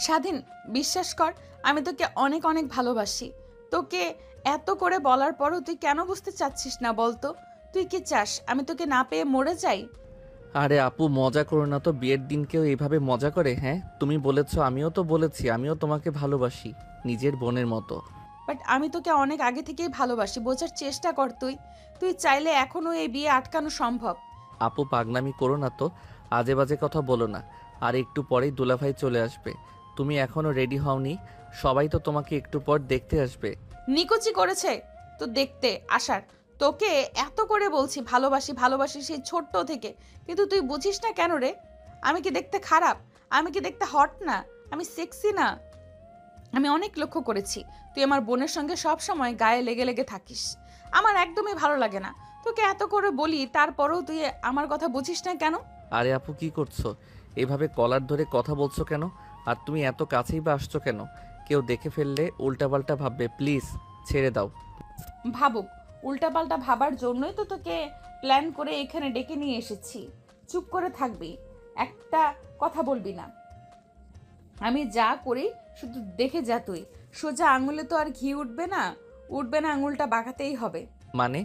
স্বাধীন, বিশ্বাস কর, আমি তোকে অনেক অনেক ভালোবাসি। তোকে এত করে বলার পরও তুই কেন বুঝতে চাচ্ছিস না বলতো? তুই কি চাস আমি তোকে না পেয়ে মরে যাই? আরে আপু, মজা করো না তো। বিয়ের দিন কেউ এইভাবে মজা করে? হ্যাঁ, তুমি বলেছো, আমিও তো বলেছি, আমিও তোমাকে ভালোবাসি নিজের বোনের মতো। বাট আমি তোকে অনেক আগে থেকেই ভালোবাসি, বোঝার চেষ্টা কর তুই। তুই চাইলে এখনো এই বিয়ে আটকানো সম্ভব। আপু পাগলামি করো না তো, আজে বাজে কথা বলো না। আর একটু পরেই দুলাভাই চলে আসবে, তুমি এখনো রেডি হওনি। সবাই তো তোমাকে একটু পর দেখতে আসবে। নিকুচি করেছে তো দেখতে আসার। তোকে এত করে বলছি ভালোবাসি ভালোবাসি সেই ছোট্ট থেকে, কিন্তু তুই বুঝিস না কেন রে? আমি কি দেখতে খারাপ? আমি কি দেখতে হট না? আমি সেক্সি না? আমি অনেক লক্ষ্য করেছি তুই আমার বোনের সঙ্গে সব সময় গায়ে লেগে লেগে থাকিস। আমার একদমই ভালো লাগে না। তোকে এত করে বলি তারপরেও তুই আমার কথা বুঝিস না কেন? আরে আপু, কি করছো? এভাবে কলার ধরে কথা বলছো কেন? আর তুমি এত কাছেই বা আসছো কেন? কেউ দেখে ফেললে উল্টাপাল্টা ভাববে, প্লিজ ছেড়ে দাও। ভাবুক, উল্টাপাল্টা ভাবার জন্যই তো তোকে প্ল্যান করে এখানে ডেকে নিয়ে এসেছি। চুপ করে থাকবি, একটা কথা বলবি না। আমি যা করি শুধু দেখে যা তুই। সোজা আঙুলে তো আর ঘি উঠবে না, উঠবে না, আঙুলটা বাঁকাতেই হবে। মানে?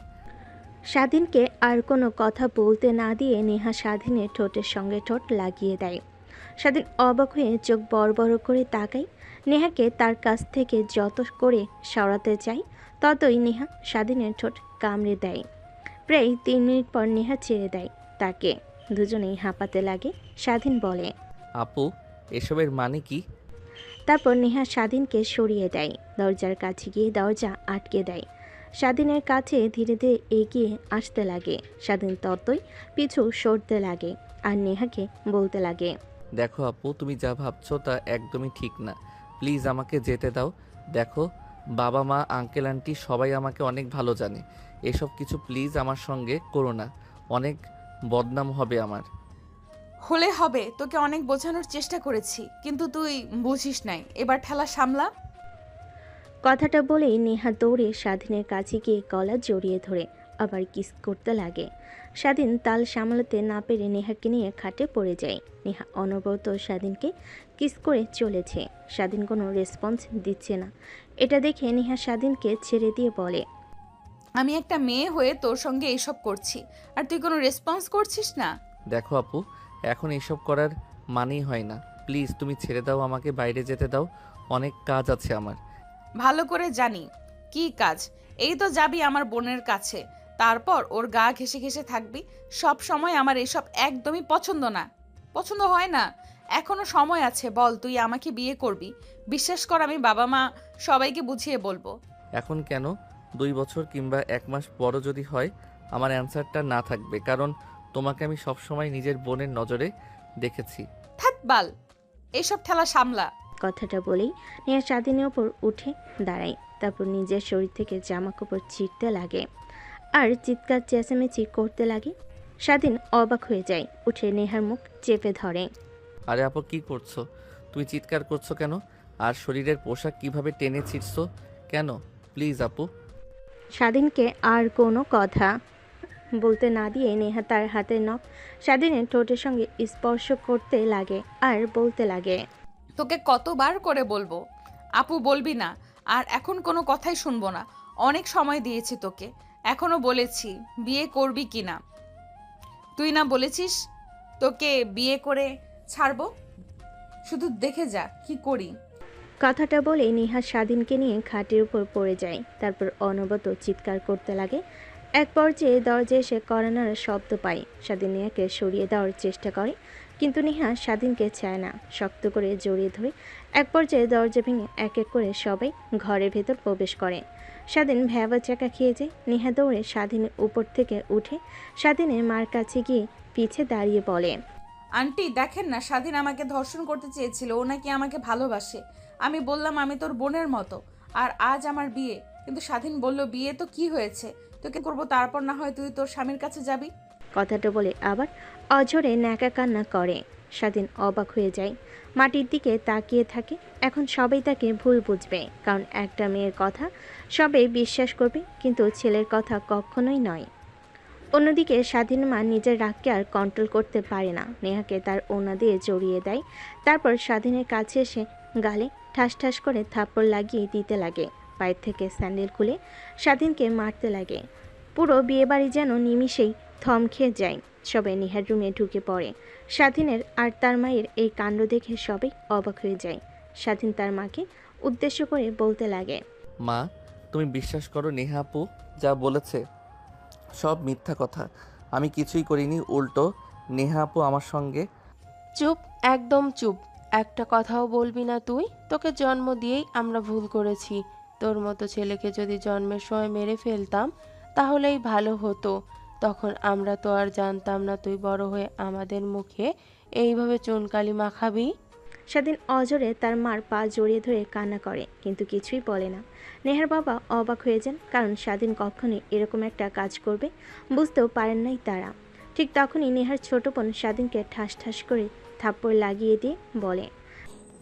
স্বাধীনকে আর কোনো কথা বলতে না দিয়ে নেহা স্বাধীনের ঠোঁটের সঙ্গে ঠোঁট লাগিয়ে দেয়। স্বাধীন অবাক হয়ে চোখ বড় বড় করে তাকায়। নেহাকে তার কাছ থেকে যত করে সরাতে চায় ততই নেহা স্বাধীনের ঠোঁট কামড়ে দেয়। প্রায় 3 মিনিট পর নেহা ছেড়ে দেয় তাকে। দুজনেই হাঁপাতে লাগে। স্বাধীন বলে, আপু, এসবের মানে কি? তারপর নেহা স্বাধীনকে সরিয়ে দেয়, দরজার কাছে গিয়ে দরজা আটকে দেয়। স্বাধীনের কাছে ধীরে ধীরে এগিয়ে আসতে লাগে। স্বাধীন ততই পিছু সরতে লাগে আর নেহাকে বলতে লাগে, দেখো আপু, তুমি যা ভাবছো তা একদমই ঠিক না। প্লিজ আমাকে যেতে দাও। দেখো, বাবা মা আঙ্কেল আন্টি সবাই আমাকে অনেক ভালো জানে। এসব কিছু প্লিজ আমার সঙ্গে করো না, অনেক বদনাম হবে আমার। হলে হবে, তোকে অনেক বোঝানোর চেষ্টা করেছি কিন্তু তুই বুঝিস নাই। এবার ঠেলা সামলা। কথাটা বলেই নেহা দৌড়ে স্বাধীনের কাছে গিয়ে গলা জড়িয়ে ধরে আবার কিস করতে লাগে। স্বাধীন তাল সামলাতে না পেরে নেহাকে নিয়ে খাটে পড়ে যায়। নেহা অনবরত স্বাধীনকে কিস করে চলেছে। স্বাধীন কোনো রেসপন্স দিচ্ছে না। এটা দেখে নেহা স্বাধীনকে ছেড়ে দিয়ে বলে, আমি একটা মেয়ে হয়ে তোর সঙ্গে এইসব করছি, আর তুই কোনো রেসপন্স করছিস না। দেখো আপু, এখন এসব করার মানেই হয় না। প্লিজ তুমি ছেড়ে দাও, আমাকে বাইরে যেতে দাও, অনেক কাজ আছে আমার। ভালো করে জানি কি কাজ। এই তো যাবি আমার বোনের কাছে, তারপর ওর গা ঘেঁষে ঘেঁষে থাকবি। সব সময় আমার এসব একদমই পছন্দ না, পছন্দ হয় না। এখনো সময় আছে, বল তুই আমাকে বিয়ে করবি? বিশ্বাস কর, আমি বাবা মা সবাইকে বুঝিয়ে বলবো। এখন কেন? 2 বছর কিংবা 1 মাস পরও যদি হয়, আমার অ্যান্সারটা না থাকবে, কারণ তোমাকে আমি সবসময় নিজের বোনের নজরে দেখেছি। থাক বাল, এসব ঠেলা সামলা। কথাটা বলেই নেহা স্বাধীনের ওপর উঠে দাঁড়ায়। তারপর নিজের শরীর থেকে জামা কাপড় ছিঁড়তে লাগে আর চিৎকার চেঁচামেচি করতে লাগে। স্বাধীন অবাক হয়ে যায়, উঠে নেহার মুখ চেপে ধরে। আরে আপু, কি করছো? তুমি চিৎকার করছো কেন? আর শরীরের পোশাক কিভাবে টেনে ছিঁড়ছো কেন? প্লিজ আপু। স্বাধীনকে আর কোনো কথা বলতে না দিয়ে নেহা তার হাতের নখ স্বাধীনের ঠোঁটের সঙ্গে স্পর্শ করতে লাগে আর বলতে লাগে, তোকে কতবার করে বলবো আপু বলবি না? আর এখন কোনো কথাই শুনবো না। অনেক সময় দিয়েছি তোকে, এখনো বলেছি বিয়ে করবি কি না। তুই না বলেছিস তোকে বিয়ে করে ছাড়বো? শুধু দেখে যা কি করি। কথাটা বলে নেহা স্বাধীনকে নিয়ে খাটের উপর পড়ে যায়। তারপর অনবরত চিৎকার করতে লাগে। এক পর্যায়ে দরজায় এসে করানোর শব্দ পায়। স্বাধীন নেহাকে সরিয়ে দেওয়ার চেষ্টা করে, কিন্তু নেহা স্বাধীনকে চায় না, শক্ত করে জড়িয়ে ধরে। এক পর্যায়ে দরজা ভেঙে এক এক করে সবাই ঘরের ভেতর প্রবেশ করে। স্বাধীন ভ্যাবা চাকা খেয়ে যায়। নেহা দৌড়ে স্বাধীনের উপর থেকে উঠে স্বাধীনের মার কাছে গিয়ে পিছে দাঁড়িয়ে বলে, আন্টি দেখেন না, স্বাধীন আমাকে ধর্ষণ করতে চেয়েছিল, ও নাকি আমাকে ভালোবাসে। আমি বললাম আমি তোর বোনের মতো, আর আজ আমার বিয়ে। কিন্তু স্বাধীন বলল বিয়ে তো কি হয়েছে, তোকে করবো, তারপর না হয় তুই তোর স্বামীর কাছে যাবি। কথাটা বলে আবার অঝরে ন্যাকা কান্না করে। স্বাধীন অবাক হয়ে যায়, মাটির দিকে তাকিয়ে থাকে। এখন সবাই তাকে ভুল বুঝবে, কারণ একটা মেয়ের কথা সবাই বিশ্বাস করবে, কিন্তু ছেলের কথা কখনোই নয়। অন্যদিকে স্বাধীন মা নিজের রাগকে আর কন্ট্রোল করতে পারে না। নেহাকে তার ওনা দিয়ে জড়িয়ে দেয়। তারপর স্বাধীনের কাছে এসে গালে ঠাস ঠাস করে থাপ্পড় লাগিয়ে দিতে লাগে। পায়ের থেকে স্যান্ডেল খুলে স্বাধীনকে মারতে লাগে। পুরো বিয়েবাড়ি যেন নিমিষেই থম খেয়ে যায়। সবাই নেহার রুমে ঢুকে পড়ে। স্বাধীনের আর তার মায়ের এই কাণ্ড দেখে সবাই অবাক হয়ে যায়। স্বাধীন তার মাকে উদ্দেশ্য করে বলতে লাগে, মা, তুমি বিশ্বাস করো নেহা আপু যা বলেছে সব মিথ্যা কথা। আমি কিছুই করিনি, উল্টো নেহা আপু আমার সঙ্গে। চুপ, একদম চুপ। একটা কথাও বলবি না তুই। তোকে জন্ম দিয়েই আমরা ভুল করেছি। তোর মতো ছেলেকে যদি জন্মের সময় মেরে ফেলতাম তাহলেই ভালো হতো। তখন আমরা তো আর জানতাম না তুই বড় হয়ে আমাদের মুখে এইভাবে চুনকালি মাখাবি। স্বাধীন অজরে তার মার পা জড়িয়ে ধরে কান্না করে, কিন্তু কিছুই বলে না। নেহার বাবা অবাক হয়ে যান, কারণ স্বাধীন কখনোই এরকম একটা কাজ করবে বুঝতেও পারেন নাই তারা। ঠিক তখনই নেহার ছোট বোন স্বাধীনকে ঠাস ঠাস করে থাপ্পড় লাগিয়ে দিয়ে বলে,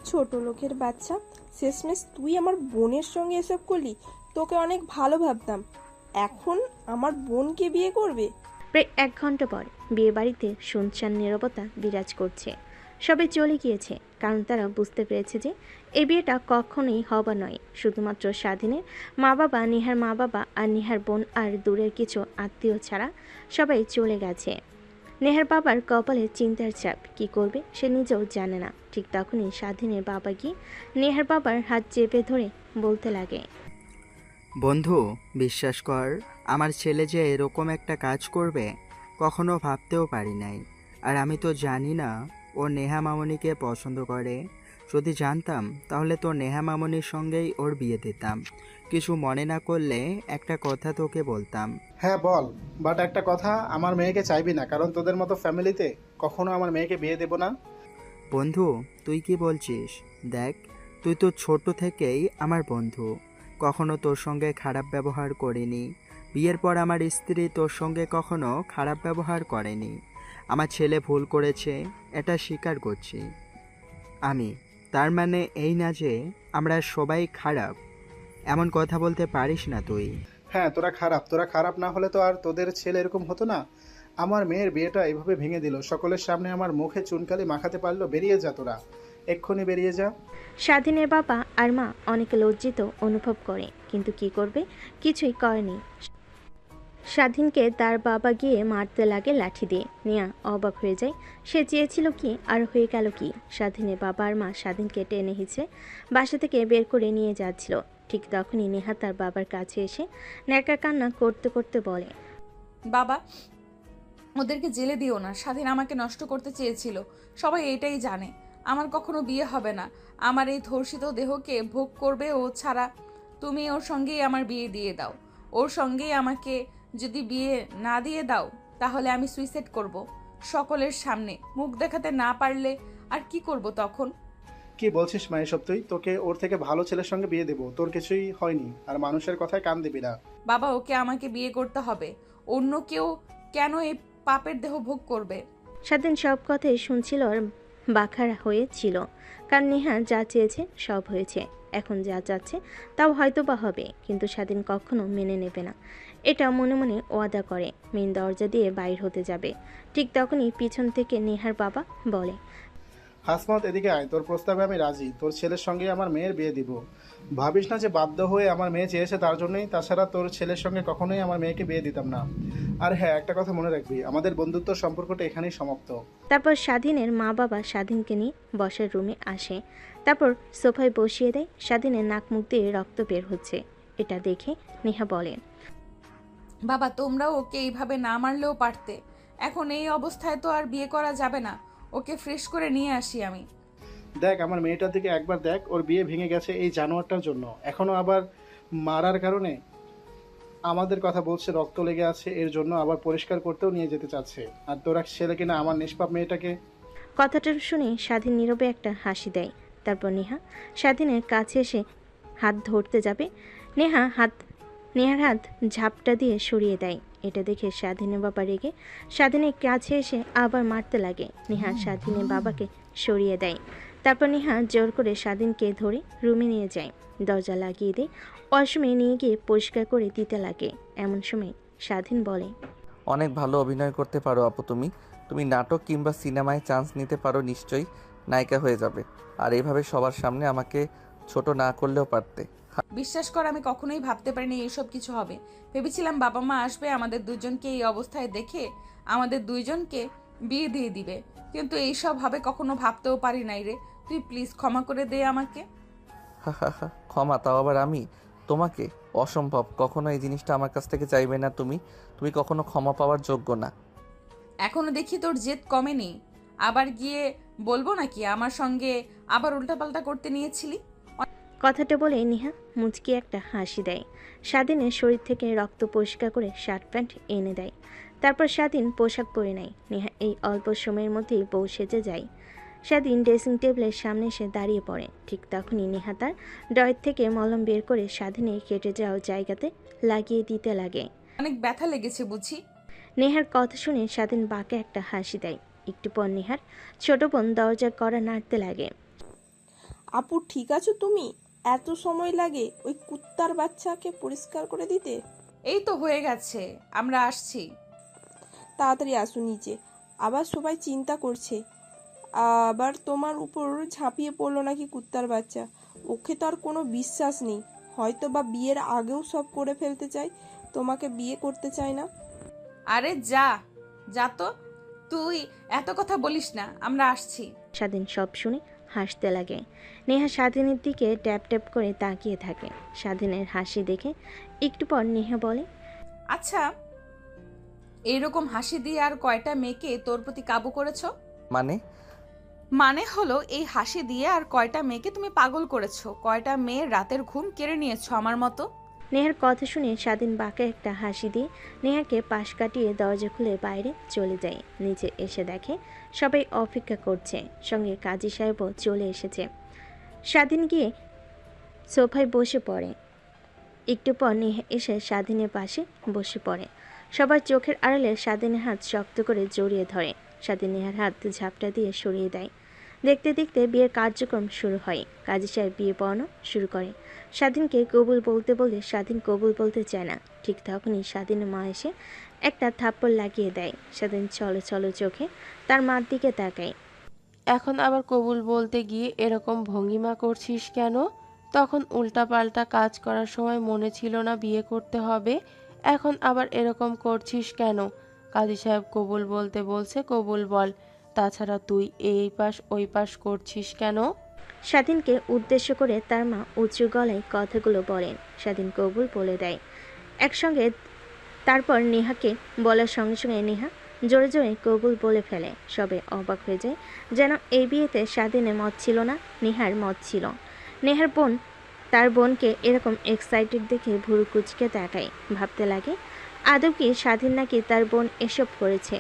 ছোট লোকের বাচ্চা, শেষমেশ তুই আমার বোনের সঙ্গে এসব করলি। তোকে অনেক ভালো ভাবতাম, এখন আমার বোনকে বিয়ে করবে? প্রায় 1 ঘন্টা পর বিয়ে বাড়িতে শুনশান নীরবতা বিরাজ করছে। সবাই চলে গিয়েছে, কারণ তারা বুঝতে পেরেছে যে এই বিয়েটা কখনোই হবা নয়। শুধুমাত্র স্বাধীনের মা বাবা, নেহার মা বাবা আর নেহার বোন আর দূরের কিছু আত্মীয় ছাড়া সবাই চলে গেছে। নেহার বাবার কপালে চিন্তার চাপ, কি করবে সে নিজেও জানে না। ঠিক তখনই স্বাধীনের বাবা গিয়ে নেহার বাবার হাত চেপে ধরে বলতে লাগে, বন্ধু, বিশ্বাস কর, আমার ছেলে যে এরকম একটা কাজ করবে কখনো ভাবতেও পারি নাই। আর আমি তো জানি না ও নেহা মামনিকে পছন্দ করে। যদি জানতাম তাহলে তো নেহা মামনির সঙ্গেই ওর বিয়ে দিতাম। কিছু মনে না করলে একটা কথা তোকে বলতাম। হ্যাঁ বল, বাট একটা কথা, আমার মেয়েকে চাইবি না, কারণ তোদের মতো ফ্যামিলিতে কখনো আমার মেয়েকে বিয়ে দেব না। বন্ধু, তুই কি বলছিস? দেখ, তুই তো ছোট থেকেই আমার বন্ধু, কখনো তোর সঙ্গে খারাপ ব্যবহার করিনি। বিয়ের পর আমার স্ত্রী তোর সঙ্গে কখনো খারাপ ব্যবহার করেনি। আমার ছেলে ভুল করেছে, এটা স্বীকার করছি আমি। তার মানে এই না যে আমরা সবাই খারাপ। এমন কথা বলতে পারিস না তুই। হ্যাঁ, তোরা খারাপ না হলে তো আর তোদের ছেলে এরকম হতো না। আমার মেয়ের বিয়েটা এভাবে ভেঙে দিল, সকলের সামনে আমার মুখে চুনকালি মাখাতে পারলো। বেরিয়ে যা তোরা, এক্ষুনি বেরিয়ে যা। স্বাধীনের বাবা আর মা অনেক লজ্জিত অনুভব করে, কিন্তু কি করবে, কিছুই করেনি। স্বাধীনকে তার বাবা গিয়ে মারতে লাগে লাঠি দিয়ে। নেয়া অবাক হয়ে যায়, সে চেয়েছিল কি আর হয়ে গেল কি। স্বাধীনের বাবা আর মা স্বাধীনকে টেনে হিঁচড়ে বাসা থেকে বের করে নিয়ে যাচ্ছিল। ঠিক তখনই নেহা তার বাবার কাছে এসে ন্যাকা কান্না করতে করতে বলে, বাবা, ওদেরকে জেলে দিও না। স্বাধীন আমাকে নষ্ট করতে চেয়েছিল, সবাই এটাই জানে। আমার কখনো বিয়ে হবে না। আমার এই ধর্ষিত দেহকে ভোগ করবে ও ছাড়া। তুমি ওর সঙ্গেই আমার বিয়ে দিয়ে দাও। ওর সঙ্গেই আমাকে যদি বিয়ে না দিয়ে দাও তাহলে আমি সুইসাইড করব। সকলের সামনে মুখ দেখাতে না পারলে আর কি করব তখন? কি বলছিস মা এসব? তোকে ওর থেকে ভালো ছেলের সঙ্গে বিয়ে দেবো। তোর কিছুই হয়নি, আর মানুষের কথায় কান দিবি না। বাবা, ওকে আমাকে বিয়ে করতে হবে। অন্য কেউ কেন এই পাপের দেহ ভোগ করবে? স্বাধীন সব কথাই শুনছিল আর বাখার হয়েছিল, কারণ নেহা যা চেয়েছে সব হয়েছে। এখন যা চাচ্ছে তাও হয়তো বা হবে, কিন্তু স্বাধীন কখনো মেনে নেবে না। এটা মনে মনে ওয়াদা করে মেন দরজা দিয়ে বাইর হতে যাবে। ঠিক তখনই পিছন থেকে নেহার বাবা বলে, হাসমত, এদিকে আয়, তোর প্রস্তাবে আমি রাজি। তোর ছেলের সঙ্গে আমার মেয়ের বিয়ে দিব। ভাবিস না যে বাধ্য হয়ে আমার মেয়ে চেয়েছে তার জন্যই। তাছাড়া তোর ছেলের সঙ্গে কখনোই আমার মেয়েকে বিয়ে দিতাম না। আর হ্যাঁ, একটা কথা মনে রাখবি, আমাদের বন্ধুত্ব সম্পর্কটা এখানেই সমাপ্ত। তারপর স্বাধীনের মা বাবা স্বাধীনকে নিয়ে বসার রুমে আসে। তারপর সোফায় বসিয়ে দেয়। স্বাধীনের নাক মুখ দিয়ে রক্ত বের হচ্ছে। এটা দেখে নেহা বলে, বাবা, তোমরাও ওকে এইভাবে না মারলেও পারতে। এখন এই অবস্থায় তো আর বিয়ে করা যাবে না। ওকে ফ্রেশ করে নিয়ে আসি আমি। দেখ, আমার মেয়েটার দিকে একবার দেখ। ওর বিয়ে ভেঙে গেছে এই জানোয়ারটার জন্য। এখনো আবার মারার কারণে আমাদের কথা বলছে, রক্ত লেগে আছে এর জন্য, আবার পরিষ্কার করতেও নিয়ে যেতে চাচ্ছে। আর তোরা ছেলে কিনা আমার নিষ্পাপ মেয়েটাকে। কথাটা শুনে স্বাধীন নীরবে একটা হাসি দেয়। তারপর নেহা স্বাধীনের কাছে এসে হাত ধরতে যাবে। নেহার হাত ঝাপটা দিয়ে সরিয়ে দেয়। এটা দেখে স্বাধীনের বাবা রেগে স্বাধীনের কাছে এসে আবার মারতে লাগে। নেহা স্বাধীনের বাবাকে সরিয়ে দেয়। তারপর নেহা জোর করে স্বাধীনকে ধরে রুমে নিয়ে যায়, দরজা লাগিয়ে দেয়। ওয়াশরুমে নিয়ে গিয়ে পরিষ্কার করে দিতে লাগে। এমন সময় স্বাধীন বলে, অনেক ভালো অভিনয় করতে পারো আপু তুমি। তুমি নাটক কিংবা সিনেমায় চান্স নিতে পারো নিশ্চয়ই। নায়িকা হয়ে যাবে। আর এইভাবে সবার সামনে আমাকে ছোট না করলেও পারতে। বিশ্বাস কর, আমি কখনোই ভাবতে পারিনি এইসব কিছু হবে। ভেবেছিলাম বাবা মা আসবে, আমাদের দুজনকে এই অবস্থায় দেখে আমাদের দুইজনকে বিয়ে দিয়ে দিবে, কিন্তু এইসব হবে কখনো ভাবতেও পারি নাই রে। তুই প্লিজ ক্ষমা করে দে আমাকে। হা হা হা, ক্ষমা? তাও আবার আমি তোমাকে? অসম্ভব, কখনো এই জিনিসটা আমার কাছ থেকে চাইবে না তুমি। তুমি কখনো ক্ষমা পাওয়ার যোগ্য না। এখনো দেখি তোর জেদ কমেনি, আবার গিয়ে বলবো নাকি আমার সঙ্গে আবার উল্টাপাল্টা করতে নিয়েছিলি? কথাটা বলে নেহা মুচকি একটা হাসি দেয়। স্বাধীনের শরীর থেকে রক্ত পরিষ্কার করে শার্ট প্যান্ট এনে দেয়। তারপর স্বাধীন পোশাক পরে নেয়। নেহা এই অল্প সময়ের মধ্যেই বউ সেজে যায়। স্বাধীন ড্রেসিং টেবিলের সামনে এসে দাঁড়িয়ে পড়ে। ঠিক তখনই নেহা তার ডয়ের থেকে মলম বের করে স্বাধীনের কেটে যাওয়া জায়গাতে লাগিয়ে দিতে লাগে। অনেক ব্যথা লেগেছে বুঝি? নেহার কথা শুনে স্বাধীন বাঁকে একটা হাসি দেয়। একটু পর নেহার ছোট বোন দরজার কড়া নাড়তে লাগে। আপু ঠিক আছো তুমি? এত সময় লাগে ওই কুত্তার বাচ্চাকে পরিষ্কার করে দিতে? এই তো হয়ে গেছে, আমরা আসছি। তাড়াতাড়ি আসো নিচে, আবার সবাই চিন্তা করছে আবার তোমার উপর ঝাঁপিয়ে পড়লো নাকি কুত্তার বাচ্চা। ওকে তো আর কোনো বিশ্বাস নেই, হয়তো বা বিয়ের আগেও সব করে ফেলতে চায়, তোমাকে বিয়ে করতে চায় না। আরে যা যা তো, তুই এত কথা বলিস না, আমরা আসছি। স্বাধীন সব শুনে হাসতে লাগে। নেহা স্বাধীনের দিকে ট্যাপ ট্যাপ করে তাকিয়ে থাকে। স্বাধীনের হাসি দেখে একটু পর নেহা বলে, আচ্ছা, এইরকম হাসি দিয়ে আর কয়টা মেয়েকে তোর প্রতি কাবু করেছো? মানে হলো এই হাসি দিয়ে আর কয়টা মেয়েকে তুমি পাগল করেছো? কয়টা মেয়ের রাতের ঘুম কেড়ে নিয়েছো আমার মতো? নেহার কথা শুনে স্বাধীন বাঁকে একটা হাসি দিয়ে নেহাকে পাশ কাটিয়ে দরজা খুলে বাইরে চলে যায়। নিচে এসে দেখে সবাই অপেক্ষা করছে, সঙ্গে কাজী সাহেবও চলে এসেছে। স্বাধীন গিয়ে সোফায় বসে পড়ে। একটু পর নেহা এসে স্বাধীনের পাশে বসে পড়ে। সবার চোখের আড়ালে স্বাধীনের হাত শক্ত করে জড়িয়ে ধরে। স্বাধীন নেহার হাত ঝাপটা দিয়ে সরিয়ে দেয়। দেখতে দেখতে বিয়ের কার্যক্রম শুরু হয়। কাজী সাহেব বিয়ে পড়ানো শুরু করে। স্বাধীনকে কবুল বলতে বলে স্বাধীন কবুল বলতে চায় না। ঠিক তখনই স্বাধীনের মা এসে একটা থাপ্পড় লাগিয়ে দেয়। স্বাধীন চলো চলো চোখে তার মার দিকে তাকায়। এখন আবার কবুল বলতে গিয়ে এরকম ভঙ্গিমা করছিস কেন? তখন উল্টাপাল্টা কাজ করার সময় মনে ছিল না বিয়ে করতে হবে, এখন আবার এরকম করছিস কেন? কাজী সাহেব কবুল বলতে বলছে, কবুল বল। তাছাড়া তুই এই পাশ ওই পাশ করছিস কেন? স্বাধীনকে উদ্দেশ্য করে তার মা উঁচু গলায় কথাগুলো বলেন। স্বাধীন কবুল বলে দেয় একসঙ্গে। তারপর নেহাকে বলার সঙ্গে সঙ্গে নেহা জোরে জোরে কবুল বলে ফেলে। সবে অবাক হয়ে যায়, যেন এই বিয়েতে স্বাধীনের মত ছিল না, নেহার মত ছিল। নেহার বোন তার বোনকে এরকম এক্সাইটেড দেখে ভুরু কুচকে তাকায়। ভাবতে লাগে আদৌ কি স্বাধীন নাকি তার বোন এসব করেছে।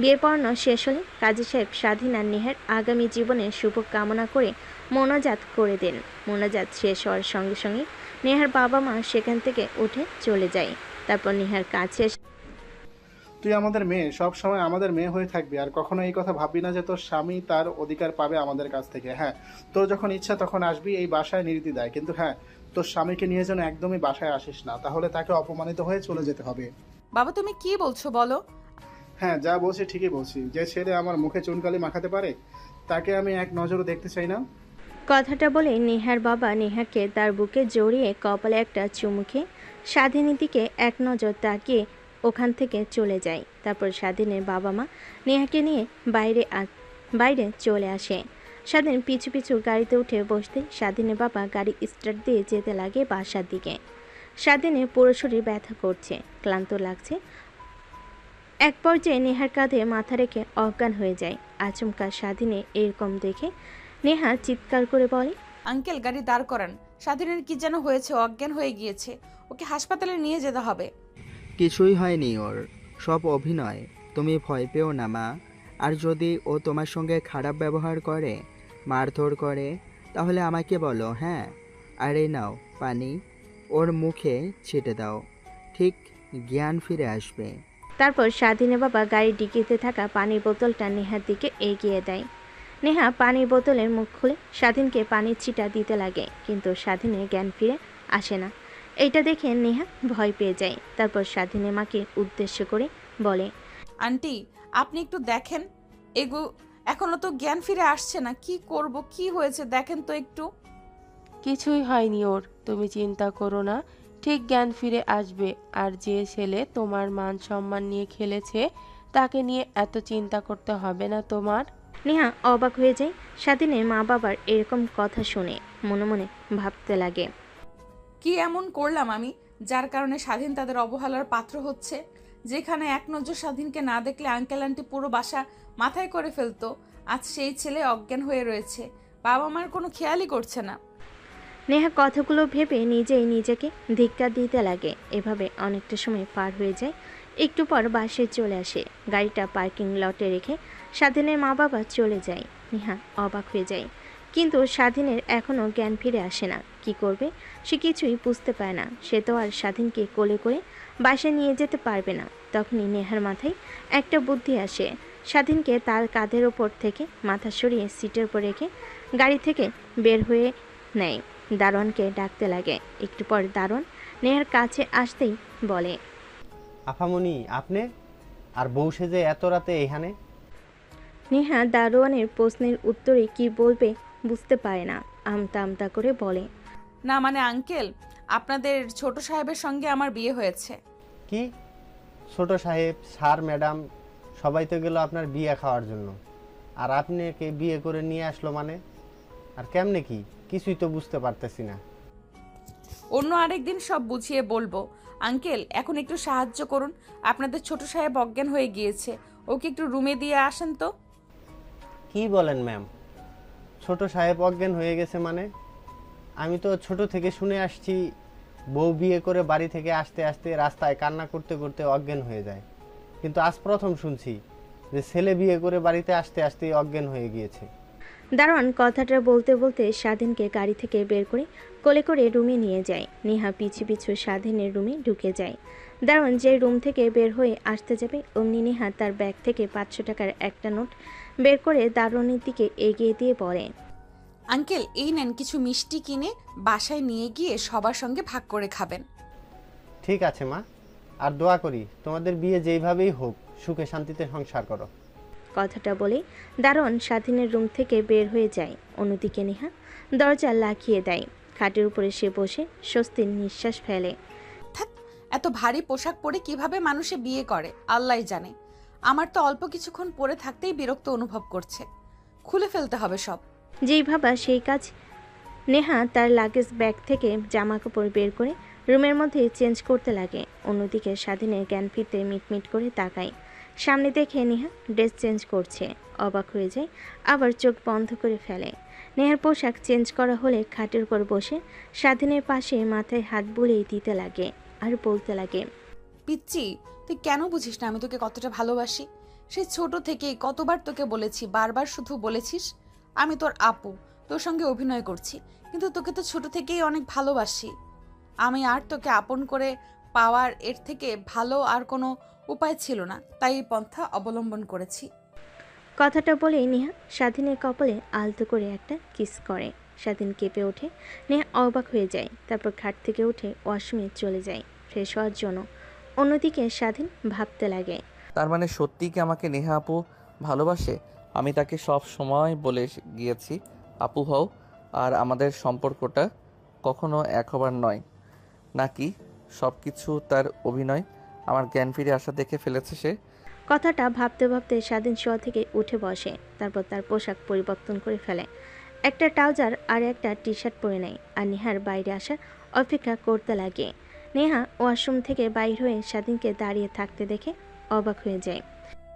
বিয়ে পড়ানো শেষ হলে কাজী সাহেব স্বাধীন আর নেহার আগামী জীবনের শুভ কামনা করে মোনাজাত করে দেন। মোনাজাত শেষ হওয়ার সঙ্গে সঙ্গে নেহার বাবা মা সেখান থেকে উঠে চলে যায়। তারপর নেহার কাছে তুই আমাদের মেয়ে, সব সময় আমাদের মেয়ে হয়ে থাকবি, আর কখনো এই কথা ভাববি না যে তোর স্বামী তার অধিকার পাবে আমাদের কাছ থেকে। হ্যাঁ, তোর যখন ইচ্ছা তখন আসবি এই বাসায় নির্দ্বিধায়, কিন্তু হ্যাঁ, তোর স্বামীকে নিয়ে যেন একদমই বাসায় আসিস না, তাহলে তাকে অপমানিত হয়ে চলে যেতে হবে। বাবা তুমি কি বলছো বলো? হ্যাঁ, যা বলছি ঠিকই বলছি। যে ছেলে আমার মুখে চুনকালি মাখাতে পারে তাকে আমি এক নজরও দেখতে চাই না। কথাটা বলে নেহার বাবা নেহাকে তার বুকে জড়িয়ে কপালে একটা চুমু খেয়ে স্বাধীনের দিকে এক নজর তাকিয়ে ওখান থেকে চলে যায়। তারপর স্বাধীনের বাবা মা নেহাকে নিয়ে বাইরে চলে আসে। স্বাধীন পিছু পিছু গাড়িতে উঠে বসতে স্বাধীনের বাবা গাড়ি স্টার্ট দিয়ে যেতে লাগে বাসার দিকে। স্বাধীনের পুরো শরীর ব্যথা করছে, ক্লান্ত লাগছে। এক পর্যায়ে নেহার কাঁধে মাথা রেখে অজ্ঞান হয়ে যায়। আচমকা স্বাধীনে এরকম দেখে নেহা চিৎকার করে বলে, আঙ্কেল গাড়ি দাঁড় করান, স্বাধীনের কি যেন হয়েছে, অজ্ঞান হয়ে গিয়েছে, ওকে হাসপাতালে নিয়ে যেতে হবে। কিছুই হয়নি ওর, সব অভিনয়। তুমি ভয় পেও না মা। আর যদি ও তোমার সঙ্গে খারাপ ব্যবহার করে, মারধর করে, তাহলে আমাকে বলো। হ্যাঁ, আর এই নাও পানি, ওর মুখে ছিটে দাও, ঠিক জ্ঞান ফিরে আসবে। তারপর স্বাধীনের বাবা গাড়ির ডিকিতে থাকা পানির বোতলটা নেহার দিকে এগিয়ে দেয়। নেহা পানির বোতলের মুখ খুলে স্বাধীনকে পানির ছিটা দিতে লাগে, কিন্তু স্বাধীনের জ্ঞান ফিরে আসে না। এইটা দেখে নেহা ভয় পেয়ে যায়। তারপর স্বাধীনের মাকে উদ্দেশ্য করে বলে, আন্টি আপনি একটু দেখেন এখনো তো জ্ঞান ফিরে আসছে না। কি করব, কি হয়েছে দেখেন তো একটু। কিছুই হয়নি ওর, তুমি চিন্তা করো না, ঠিক জ্ঞান ফিরে আসবে। আর যে ছেলে তোমার মান সম্মান নিয়ে খেলেছে তাকে নিয়ে এত চিন্তা করতে হবে না তোমার। নেহা অবাক হয়ে যায় স্বাধীনের মা বাবার এরকম কথা শুনে। মনে মনে ভাবতে লাগে, কি এমন করলাম আমি যার কারণে স্বাধীন তাদের অবহেলার পাত্র হচ্ছে? যেখানে এক নজর স্বাধীনকে না দেখলে আঙ্কেল আন্টি পুরো বাসা মাথায় করে ফেলতো, আজ সেই ছেলে অজ্ঞান হয়ে রয়েছে। বাবা মার কোনো খেয়ালই করছে না। নেহা কথাগুলো ভেবে নিজেই নিজেকে ধিক্কার দিতে লাগে। এভাবে অনেকটা সময় পার হয়ে যায়। একটু পর বাসায় চলে আসে। গাড়িটা পার্কিং লটে রেখে স্বাধীনের মা বাবা চলে যায়। নেহা অবাক হয়ে যায়, কিন্তু স্বাধীনের এখনও জ্ঞান ফিরে আসে না। কি করবে সে কিছুই বুঝতে পারে না। সে তো আর স্বাধীনকে কোলে করে বাসায় নিয়ে যেতে পারবে না। তখনই নেহার মাথায় একটা বুদ্ধি আসে। স্বাধীনকে তার কাঁধের ওপর থেকে মাথা সরিয়ে সিটের উপর রেখে গাড়ি থেকে বের হয়ে নেয়। দারোয়ানকে ডাকতে লাগে। একটু পর দারোয়ান নেহার কাছে আসতেই বলে, আফামনি আপনি আর বউ সেজে এত রাতে এখানে? নেহা দারোয়ানের প্রশ্নের উত্তরে কি বলবে বুঝতে পারে না। আমতা আমতা করে বলে, না মানে আঙ্কেল, আপনাদের ছোট সাহেবের সঙ্গে আমার বিয়ে হয়েছে। কি? ছোট সাহেব, স্যার, ম্যাডাম সবাই তো গেল আপনার বিয়ে খাওয়ার জন্য, আর আপনাকে বিয়ে করে নিয়ে আসলো মানে? আর কেমনে কি? কিছুই তো বুঝতে পারতেছি না। অন্য আরেকদিন সব বুঝিয়ে বলবো। আঙ্কেল এখন একটু সাহায্য করুন, আপনাদের ছোট সাহেব অজ্ঞান হয়ে গিয়েছে, ওকে একটু রুমে দিয়ে আসেন তো। কি বলেন ম্যাম? ছোট সাহেব অজ্ঞান হয়ে গেছে মানে? আমি তো ছোট থেকে শুনে আসছি বউ বিয়ে করে বাড়ি থেকে আসতে আসতে রাস্তায় কান্না করতে করতে অজ্ঞান হয়ে যায়, কিন্তু আজ প্রথম শুনছি যে ছেলে বিয়ে করে বাড়িতে আসতে আসতে অজ্ঞান হয়ে গিয়েছে। দারোয়ান কথাটা বলতে বলতে স্বাধীনকে গাড়ি থেকে বের করে কোলে করে রুমে নিয়ে যায়। নেহা পিছু পিছু স্বাধীনের রুমে ঢুকে যায়। দারোয়ান যে রুম থেকে বের হয়ে আসতে যাবে অমনি নেহা তার ব্যাগ থেকে 500 টাকার একটা নোট বের করে দারোয়ানের দিকে এগিয়ে দিয়ে বলে, আঙ্কেল এই নেন, কিছু মিষ্টি কিনে বাসায় নিয়ে গিয়ে সবার সঙ্গে ভাগ করে খাবেন। ঠিক আছে মা, আর দোয়া করি তোমাদের বিয়ে যেইভাবেই হোক সুখে শান্তিতে সংসার করো। কথাটা বলে দারোয়ান স্বাধীনের রুম থেকে বের হয়ে যায়। অন্যদিকে নেহা দরজা লাগিয়ে দেয়। খাটের উপরে সে বসে স্বস্তির নিঃশ্বাস ফেলে। ধ্যাৎ, এত ভারী পোশাক পরে কিভাবে মানুষে বিয়ে করে আল্লাহই জানে। আমার তো অল্প কিছুক্ষণ পরে থাকতেই বিরক্ত অনুভব করছে। খুলে ফেলতে হবে সব। যেই ভাবা সেই কাজ। নেহা তার লাগেজ ব্যাগ থেকে জামা কাপড় বের করে রুমের মধ্যে চেঞ্জ করতে লাগে। অন্যদিকে স্বাধীনের জ্ঞান ফিরতে মিটমিট করে তাকায়। সামনে দেখে নেহা ড্রেস চেঞ্জ করছে। অবাক হয়ে যায়, আবার চোখ বন্ধ করে ফেলে। নেহার পোশাক চেঞ্জ করা হলে খাটের উপর বসে স্বাধীনের পাশে মাথায় হাত বুলিয়ে দিতে লাগে আর বলতে লাগে, পিচ্চি, তুই কেন বুঝিস না আমি তোকে কতটা ভালোবাসি? সেই ছোট থেকেই কতবার তোকে বলেছি, বারবার শুধু বলেছিস আমি তোর আপু, তোর সঙ্গে অভিনয় করছি, কিন্তু তোকে তো ছোট থেকেই অনেক ভালোবাসি। আমি আর তোকে আপন করে পাওয়ার এর থেকে ভালো আর কোনো উপায় ছিল না, তাই এই পন্থা অবলম্বন করেছি। কথাটা বলেই নেহা স্বাধীনের কপালে আলতো করে একটা কিস করে। স্বাধীন কেঁপে ওঠে। নেহা অবাক হয়ে যায়। তারপর খাট থেকে উঠে ওয়াশরুমে চলে যায় ফ্রেশ হওয়ার জন্য। অন্যদিকে স্বাধীন ভাবতে লাগে, তার মানে সত্যিই কি আমাকে নেহা আপু ভালোবাসে? আমি তাকে সব সময় বলে গিয়েছি আপু হও, আর আমাদের সম্পর্কটা কখনো এক হবার নয়। নাকি সব কিছু তার অভিনয়? আমার জ্ঞান ফিরে আসা দেখে ফেলেছে সে। কথাটা ভাবতে ভাবতে স্বাধীন শোয়া থেকে উঠে বসে। তারপর তার পোশাক পরিবর্তন করে ফেলে। একটা ট্রাউজার আর একটা টি শার্ট পরে নেয় আর নেহার বাইরে আসার অপেক্ষা করতে লাগে। নেহা ওয়াশরুম থেকে বাইর হয়ে স্বাধীনকে দাঁড়িয়ে থাকতে দেখে অবাক হয়ে যায়।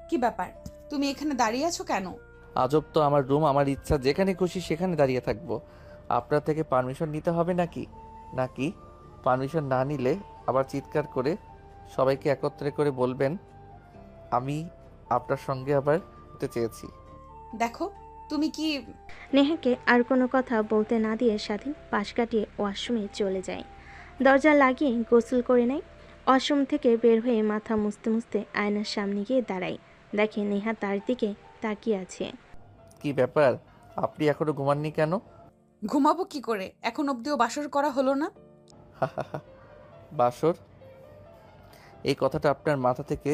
কি ব্যাপার, তুমি এখানে দাঁড়িয়ে আছো কেন? আজব তো, আমার রুম, আমার ইচ্ছা যেখানে খুশি সেখানে দাঁড়িয়ে থাকবো। আপনার থেকে পারমিশন নিতে হবে নাকি? নাকি পারমিশন না নিলে আবার চিৎকার করে সবাইকে একত্রে করে বলবেন আমি আপনার সঙ্গে আবার হতে চেয়েছি? দেখো তুমি কি। নেহাকে আর কোনো কথা বলতে না দিয়ে স্বাধীন পাশ কাটিয়ে ওয়াশরুমে চলে যায়। দরজা লাগিয়ে গোসল করে নেয়। ওয়াশরুম থেকে বের হয়ে মাথা মুছতে মুছতে আয়নার সামনে গিয়ে দাঁড়ায়। দেখে নেহা তার দিকে তাকিয়ে আছে। কি ব্যাপার, আপনি এখনো ঘুমাননি কেন? ঘুমাবো কি করে, এখন অবধিও বাসর করা হলো না। বাসর, এই কথাটা আপনার মাথা থেকে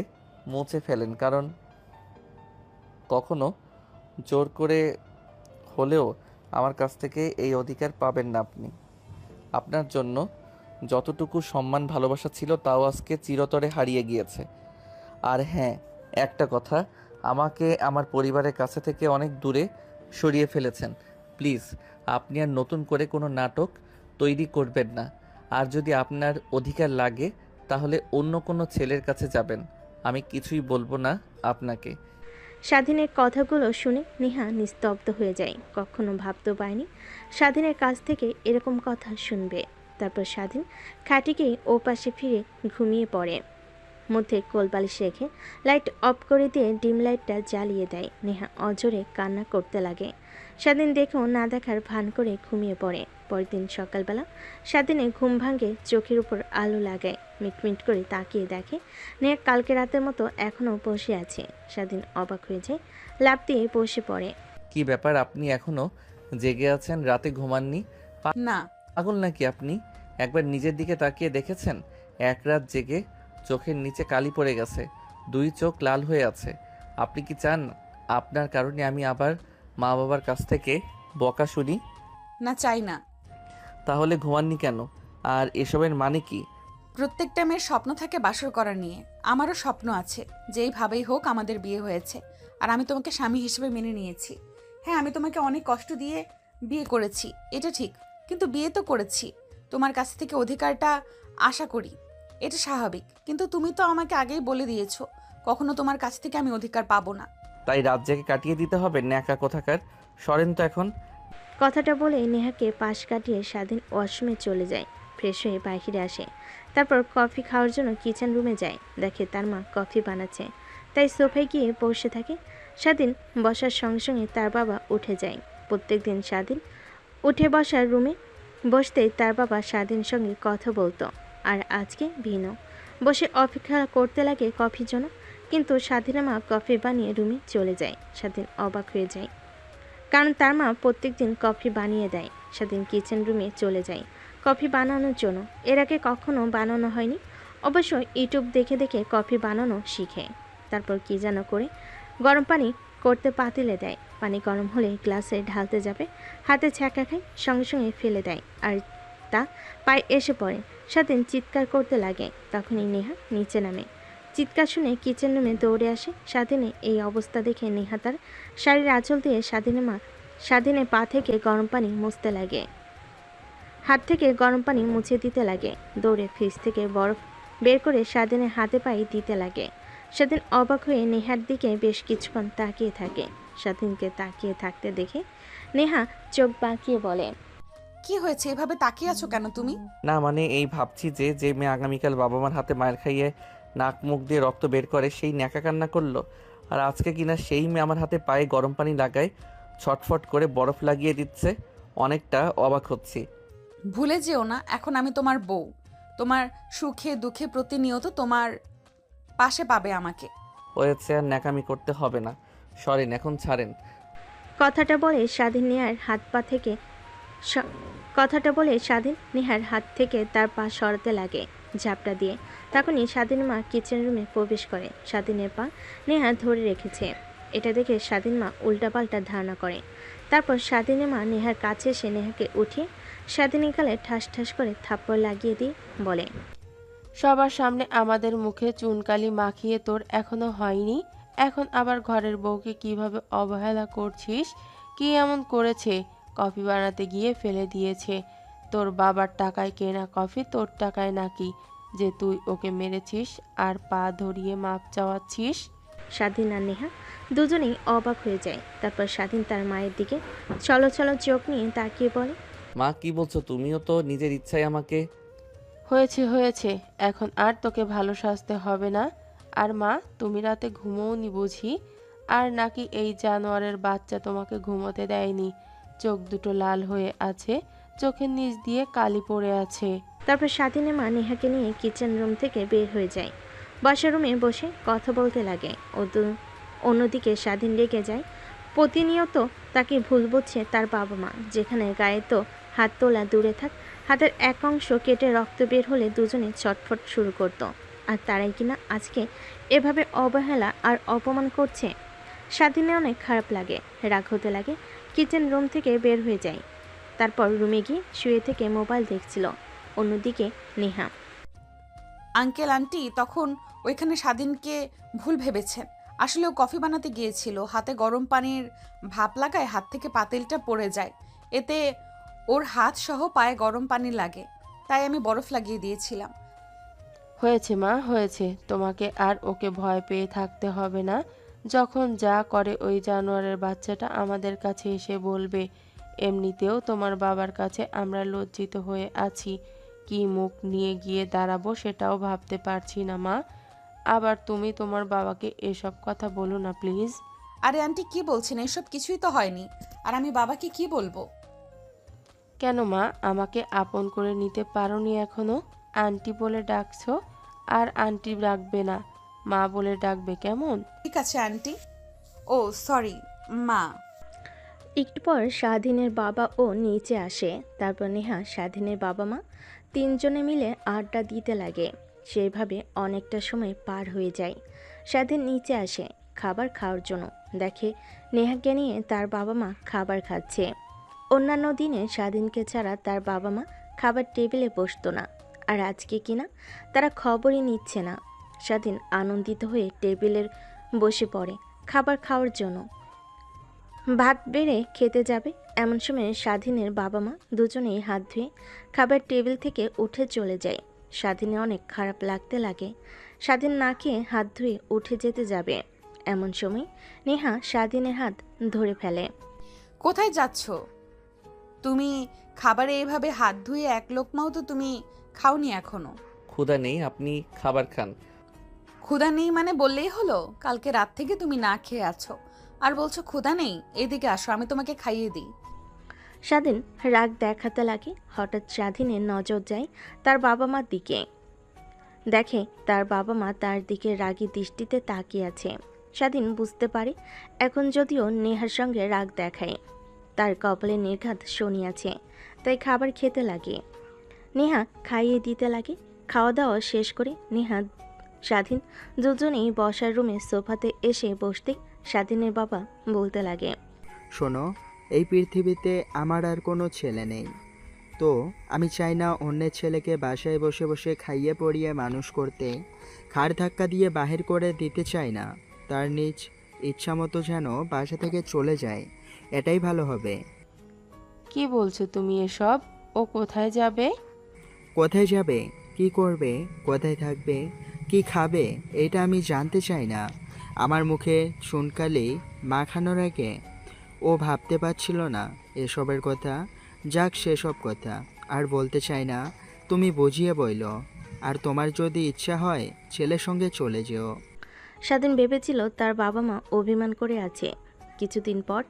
মুছে ফেলেন, কারণ কখনো জোর করে হলেও আমার কাছ থেকে এই অধিকার পাবেন না আপনি। আপনার জন্য যতটুকু সম্মান ভালোবাসা ছিল তাও আজকে চিরতরে হারিয়ে গিয়েছে। আর হ্যাঁ, একটা কথা, আমাকে আমার পরিবারের কাছে থেকে অনেক দূরে সরিয়ে ফেলেছেন। প্লিজ আপনি আর নতুন করে কোনো নাটক তৈরি করবেন না। আর যদি আপনার অধিকার লাগে তাহলে অন্য কোনো ছেলের কাছে যাবেন, আমি কিছুই বলবো না আপনাকে। স্বাধীনের কথাগুলো শুনে নেহা নিস্তব্ধ হয়ে যায়। কখনো ভাবতেও পারেনি স্বাধীনের কাছ থেকে এরকম কথা শুনবে। তারপর স্বাধীন খাটিকে ও পাশে ফিরে ঘুমিয়ে পড়ে। মধ্যে কোলবালিশ রেখে লাইট অফ করে দিয়ে ডিম লাইটটা জ্বালিয়ে দেয়। নেহা অজরে কান্না করতে লাগে। স্বাধীন দেখেও না দেখার ভান করে ঘুমিয়ে পড়ে। পরের দিন সকালবেলা স্বাধীনের ঘুম ভাঙে, চোখের উপর আলো লাগায়। মিটমিট করে তাকিয়ে দেখে নেহা কালকে রাতের মতো এখনও বসে আছে। স্বাধীন অবাক হয়ে যায়, লাফ দিয়ে বসে পড়ে। কি ব্যাপার, আপনি এখনো জেগে আছেন? রাতে ঘুমাননি? না। পাগল নাকি আপনি? একবার নিজের দিকে তাকিয়ে দেখেছেন? এক রাত জেগে চোখের নিচে কালি পড়ে গেছে, দুই চোখ লাল হয়ে আছে। আপনি কি চান আপনার কারণে আমি আবার মা বাবার কাছ থেকে বকা শুনি? না, চাই না। তাহলে ঘুমাননি কেন? আর এসবের মানে কি? প্রত্যেকটা মেয়ের স্বপ্ন থাকে বাসর করা নিয়ে। আমারও স্বপ্ন আছে, যেইভাবেই হোক আমাদের বিয়ে হয়েছে, আর আমি তোমাকে স্বামী হিসেবে মেনে নিয়েছি। হ্যাঁ, আমি তোমাকে অনেক কষ্ট দিয়ে বিয়ে করেছি, এটা ঠিক, কিন্তু বিয়ে তো করেছি। তোমার কাছ থেকে অধিকারটা আশা করি, এটা স্বাভাবিক। কিন্তু তুমি তো আমাকে আগেই বলে দিয়েছো কখনো তোমার কাছ থেকে আমি অধিকার পাবো না। তাই রাত জেগে কাটিয়ে দিতে হবে? ন্যাকা কোথাকার, সরেন তো এখন। কথাটা বলে নেহাকে পাশ কাটিয়ে স্বাধীন ওয়াশরুমে চলে যায়। ফ্রেশ হয়ে বাইরে আসে। তারপর কফি খাওয়ার জন্য কিচেন রুমে যায়। দেখে তার মা কফি বানাচ্ছে, তাই সোফায় গিয়ে বসে থাকে। স্বাধীন বসার সঙ্গে সঙ্গে তার বাবা উঠে যায়। প্রত্যেকদিন স্বাধীন উঠে বসার রুমে বসতেই তার বাবা স্বাধীন সঙ্গে কথা বলতো, আর আজকে ভিন্ন। বসে অপেক্ষা করতে লাগে কফির জন্য, কিন্তু স্বাধীনের মা কফি বানিয়ে রুমে চলে যায়। স্বাধীন অবাক হয়ে যায়, কারণ তার মা প্রত্যেকদিন কফি বানিয়ে দেয়। স্বাধীন কিচেন রুমে চলে যায় কফি বানানোর জন্য। এর আগে কখনো বানানো হয়নি, অবশ্য ইউটিউব দেখে দেখে কফি বানানো শিখে। তারপর কি যেন করে গরম পানি করতে পাতিলে দেয়। পানি গরম হলে গ্লাসে ঢালতে যাবে, হাতে ছ্যাঁকা খায়, সঙ্গে সঙ্গে ফেলে দেয়, আর তা পায়ে এসে পড়ে। স্বাধীন চিৎকার করতে লাগে। তখনই নেহা নিচে নামে। চিৎকার শুনে কিচেন রুমে দৌড়ে আসে। স্বাধীনের এই অবস্থা দেখে নেহা তার শাড়ির আঁচল দিয়ে স্বাধীনের পা থেকে গরম পানি মুছতে লাগে, হাত থেকে গরম পানি মুছে দিতে লাগে। দৌড়ে ফ্রিজ থেকে বরফ বের করে স্বাধীনের হাতে পায়ে দিতে লাগে। স্বাধীন অবাক হয়ে নেহার দিকে বেশ কিছুক্ষণ তাকিয়ে থাকে। স্বাধীনকে তাকিয়ে থাকতে দেখে নেহা চোখ বাঁকিয়ে বলে, কি হয়েছে, এভাবে তাকিয়ে আছো কেন তুমি? না মানে এই ভাবছি যে যে মেয়ে আগামীকাল বাবা মার হাতে মায়ের খাইয়ে নাক মুখ দিয়ে রক্ত বের করে সেই ন্যাকা কান্না করলো, আর আজকে কিনা সেই মেয়ে আমার হাতে পায়ে গরম পানি লাগায় ছটফট করে বরফ লাগিয়ে দিচ্ছে। অনেকটা অবাক হচ্ছি। ভুলে যেও না, এখন আমি তোমার বউ। তোমার সুখে দুঃখে প্রতিনিয়ত তোমার পাশে পাবে আমাকে। হয়েছে, আর ন্যাকামি করতে হবে না, সরেন এখন, ছাড়েন। কথাটা বলে স্বাধীন নেহার হাত থেকে তার পা সরাতে লাগে ঝাপটা দিয়ে। তখনই স্বাধীন মা কিচেন রুমে প্রবেশ করে। স্বাধীনের পা নেহা ধরে রেখেছে। এটা দেখে স্বাধীন মা উল্টাপাল্টা ধারণা করে। তারপর স্বাধীনের মা নেহার কাছে এসে নেহাকে উঠিয়ে স্বাধীনের গালে ঠাস ঠাস করে থাপ্পড় লাগিয়ে দিয়ে বলে, সবার সামনে আমাদের মুখে চুনকালি মাখিয়ে তোর এখনো হয়নি, এখন আবার ঘরের বউকে কিভাবে অবহেলা করছিস? কি এমন করেছে? কফি বানাতে গিয়ে ফেলে দিয়েছে। তোর বাবার টাকায় কেনা কফি তোর টাকায় নাকি যে তুই ওকে মেরেছিস আর পা ধরিয়ে মাপ চাওয়াচ্ছিস? স্বাধীন আর নেহা দুজনেই অবাক হয়ে যায়। তারপর স্বাধীন তার মায়ের দিকে ছলো ছলো চোখ নিয়ে তাকিয়ে বলে, মা কি বলছো? তুমিও তো নিজের ইচ্ছায় আমাকে। হয়েছে, এখন আর তোকে ভালো সাজতে হবে না। আর মা, তুমি রাতে ঘুমোওনি বুঝি? আর নাকি এই জানোয়ারের বাচ্চা তোমাকে ঘুমোতে দেয়নি? চোখ দুটো লাল হয়ে আছে, চোখের নিচ দিয়ে কালি পড়ে আছে। তারপর স্বাধীনের মা নেহাকে নিয়ে কিচেন রুম থেকে বের হয়ে যায়। বসার রুমে বসে কথা বলতে লাগে। অন্যদিকে স্বাধীন রেগে যায়। প্রতিনিয়ত তাকে ভুল বুঝছে তার বাবা মা। যেখানে গায়ে তো হাত তোলা দূরে থাক, হাতের এক অংশ কেটে রক্ত বের হলে দুজনে ছটফট শুরু করত। আর তারাই কিনা আজকে এভাবে অবহেলা আর অপমান করছে। স্বাধীনের অনেক খারাপ লাগে, রাগ হতে লাগে। কিচেন রুম থেকে বের হয়ে যায়। তারপর রুমে গিয়ে শুয়ে থেকে মোবাইল দেখছিল। অন্যদিকে নেহা। আঙ্কেল আন্টি তখন ওইখানে স্বাধীনকে ভুল ভেবেছেন। আসলে ও কফি বানাতে গিয়েছিল, হাতে গরম পানির ভাপ লাগায় হাত থেকে পাতিলটা পড়ে যায়। এতে ওর হাত সহ পায়ে গরম পানি লাগে, তাই আমি বরফ লাগিয়ে দিয়েছিলাম। হয়েছে মা, হয়েছে। তোমাকে আর ওকে ভয় পেয়ে থাকতে হবে না। যখন যা করে ওই জানোয়ারের বাচ্চাটা আমাদের কাছে এসে বলবে। এমনিতেও তোমার বাবার কাছে আমরা লজ্জিত হয়ে আছি, কি মুখ নিয়ে গিয়ে দাঁড়াবো সেটাও ভাবতে পারছি না মা। আবার তুমি তোমার বাবাকে এসব কথা বলো না প্লিজ। আরে আন্টি কি বলছেন, এসব কিছুই তো হয়নি। আর আমি বাবাকে কি বলবো? কেন মা, আমাকে আপন করে নিতে পারোনি এখনো? আন্টি বলে ডাকছো, আর আন্টি ডাকবে না, মা বলে ডাকবে কেমন? ঠিক আছে আন্টি। ও সরি মা। একটু পর স্বাধীনের বাবা ও নিচে আসে। তারপর নেহা, স্বাধীনের বাবা মা তিনজনে মিলে আড্ডা দিতে লাগে। সেইভাবে অনেকটা সময় পার হয়ে যায়। স্বাধীন নিচে আসে খাবার খাওয়ার জন্য। দেখে নেহাকে নিয়ে তার বাবা মা খাবার খাচ্ছে। অন্যান্য দিনে স্বাধীনকে ছাড়া তার বাবা মা খাবার টেবিলে বসতো না, আর আজকে কিনা তারা খবরই নিচ্ছে না। স্বাধীন আনন্দিত হয়ে টেবিলের বসে পড়ে খাবার খাওয়ার জন্য। ভাত বেড়ে খেতে যাবে এমন সময় স্বাধীনের বাবা মা দুজনেই হাত ধুয়ে খাবার টেবিল থেকে উঠে চলে যায়। স্বাধীনের অনেক খারাপ লাগতে লাগে। স্বাধীন না খেয়ে হাত ধুয়ে উঠে যেতে যাবে এমন সময় নেহা স্বাধীনের হাত ধরে ফেলে। কোথায় যাচ্ছ তুমি? খাবারে এভাবে হাত ধুয়ে এক লোকমাও তো তুমি খাওনি এখনো। ক্ষুধা নেই, আপনি খাবার খান। ক্ষুধা নেই মানে বললেই হলো? কালকে রাত থেকে তুমি না খেয়ে আছো আর বলছো ক্ষুধা নেই। এদিকে আসো, আমি তোমাকে খাইয়ে দিই। স্বাধীন রাগ দেখাতে লাগে। হঠাৎ স্বাধীনের নজর যায় তার বাবা মার দিকে। দেখে তার বাবা মা তার দিকে রাগী দৃষ্টিতে তাকিয়ে আছে। স্বাধীন বুঝতে পারে এখন যদিও নেহার সঙ্গে রাগ দেখায়, তার কপালে নির্ঘাত শনি আছে, তাই খাবার খেতে লাগে। নেহা খাইয়ে দিতে লাগে। খাওয়া দাওয়া শেষ করে নেহা স্বাধীন দুজনেই বসার রুমে সোফাতে এসে বসতেই স্বাধীনের বাবা বলতে লাগে, শোনো, এই পৃথিবীতে আমার আর কোনো ছেলে নেই, তো আমি চাই না অন্যের ছেলেকে বাসায় বসে বসে খাইয়ে পড়িয়ে মানুষ করতে। ঘাড় ধাক্কা দিয়ে বাহির করে দিতে চাই না। তার নিজ ইচ্ছা মতো যেন বাসা থেকে চলে যায়, এটাই ভালো হবে। কি বলছো তুমি এসব? ও কোথায় যাবে? কোথায় যাবে, কি করবে, কোথায় থাকবে, কি খাবে, এটা আমি জানতে চাই না। আমার মুখে চুনকালি মাখানোর আগে ও ভাবতে পারছিল না এসবের কথা। যাক সেসব কথা আর বলতে চাই না, তুমি বুঝিয়ে বইল। আর তোমার যদি ইচ্ছা হয় ছেলের সঙ্গে চলে যেও। স্বাধীন ভেবেছিল তার বাবা মা অভিমান করে আছে, কিছুদিন পর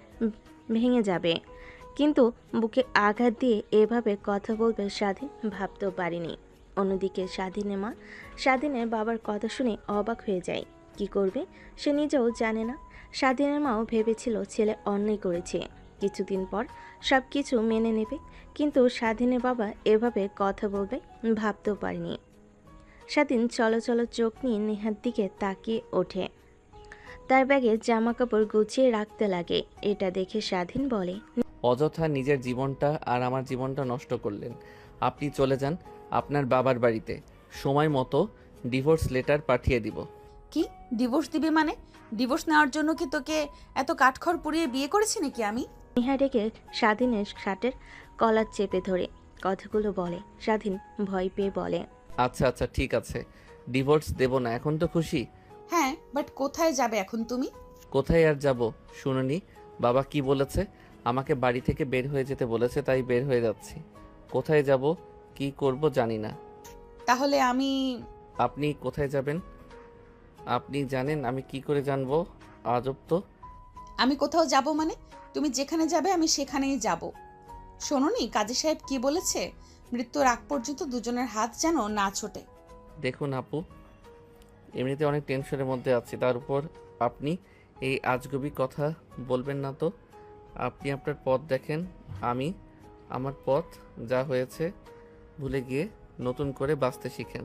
ভেঙে যাবে, কিন্তু বুকে আঘাত দিয়ে এভাবে কথা বলবে স্বাধীন ভাবতেও পারেনি। অন্যদিকে স্বাধীনের মা স্বাধীনের বাবার কথা শুনে অবাক হয়ে যায়। কি করবে সে নিজেও জানে না। স্বাধীনের মাও ভেবেছিল ছেলে অন্যায় করেছে, কিছুদিন পর সব কিছু মেনে নেবে, কিন্তু স্বাধীনের বাবা এভাবে কথা বলবে ভাবতেও পারেনি। স্বাধীন চলো চলো চোখ নিয়ে নেহার দিকে তাকিয়ে ওঠে। তার ব্যাগে জামা কাপড় গুছিয়ে রাখতে লাগে। এটা দেখে স্বাধীন বলে, অযথা নিজের জীবনটা আর আমার জীবনটা নষ্ট করলেন। আপনি চলে যান আপনার বাবার বাড়িতে, সময় মতো ডিভোর্স লেটার পাঠিয়ে দিব। কি ডিভোর্স দিবি মানে? ডিভোর্স নেওয়ার জন্য কি তোকে এত কাঠখড় পুড়িয়ে বিয়ে করেছি নাকি আমি? নেহা ডেকে স্বাধীনের শার্টের কলার চেপে ধরে কথাগুলো বলে। স্বাধীন ভয় পেয়ে বলে, আচ্ছা আচ্ছা ঠিক আছে, ডিভোর্স দেব না, এখন তো খুশি? হ্যাঁ, বাট কোথায় যাবে এখন তুমি? কোথায় আর যাব? শুনুনি বাবা কি বলেছে, আমাকে বাড়ি থেকে বের হয়ে যেতে বলেছে, তাই বের হয়ে যাচ্ছি। কোথায় যাব কি করব জানি না। তাহলে আমি আপনি কোথায় যাবেন আপনি জানেন, আমি কি করে জানবো? আজব তো। আমি কোথাও যাব মানে? তুমি যেখানে যাবে আমি সেখানেই যাব। শোনোনি কাজী সাহেব কি বলেছে? মৃত্যুর আগ পর্যন্ত দুজনের হাত যেন না ছোটে। দেখুন আপু, এমনিতে অনেক টেনশনের মধ্যে আছি, তার উপর আপনি এই আজগুবি কথা বলবেন না তো। আপনি আপনার পথ দেখেন, আমি আমার পথ, যা হয়েছে ভুলে গিয়ে নতুন করে বাঁচতে শিখেন।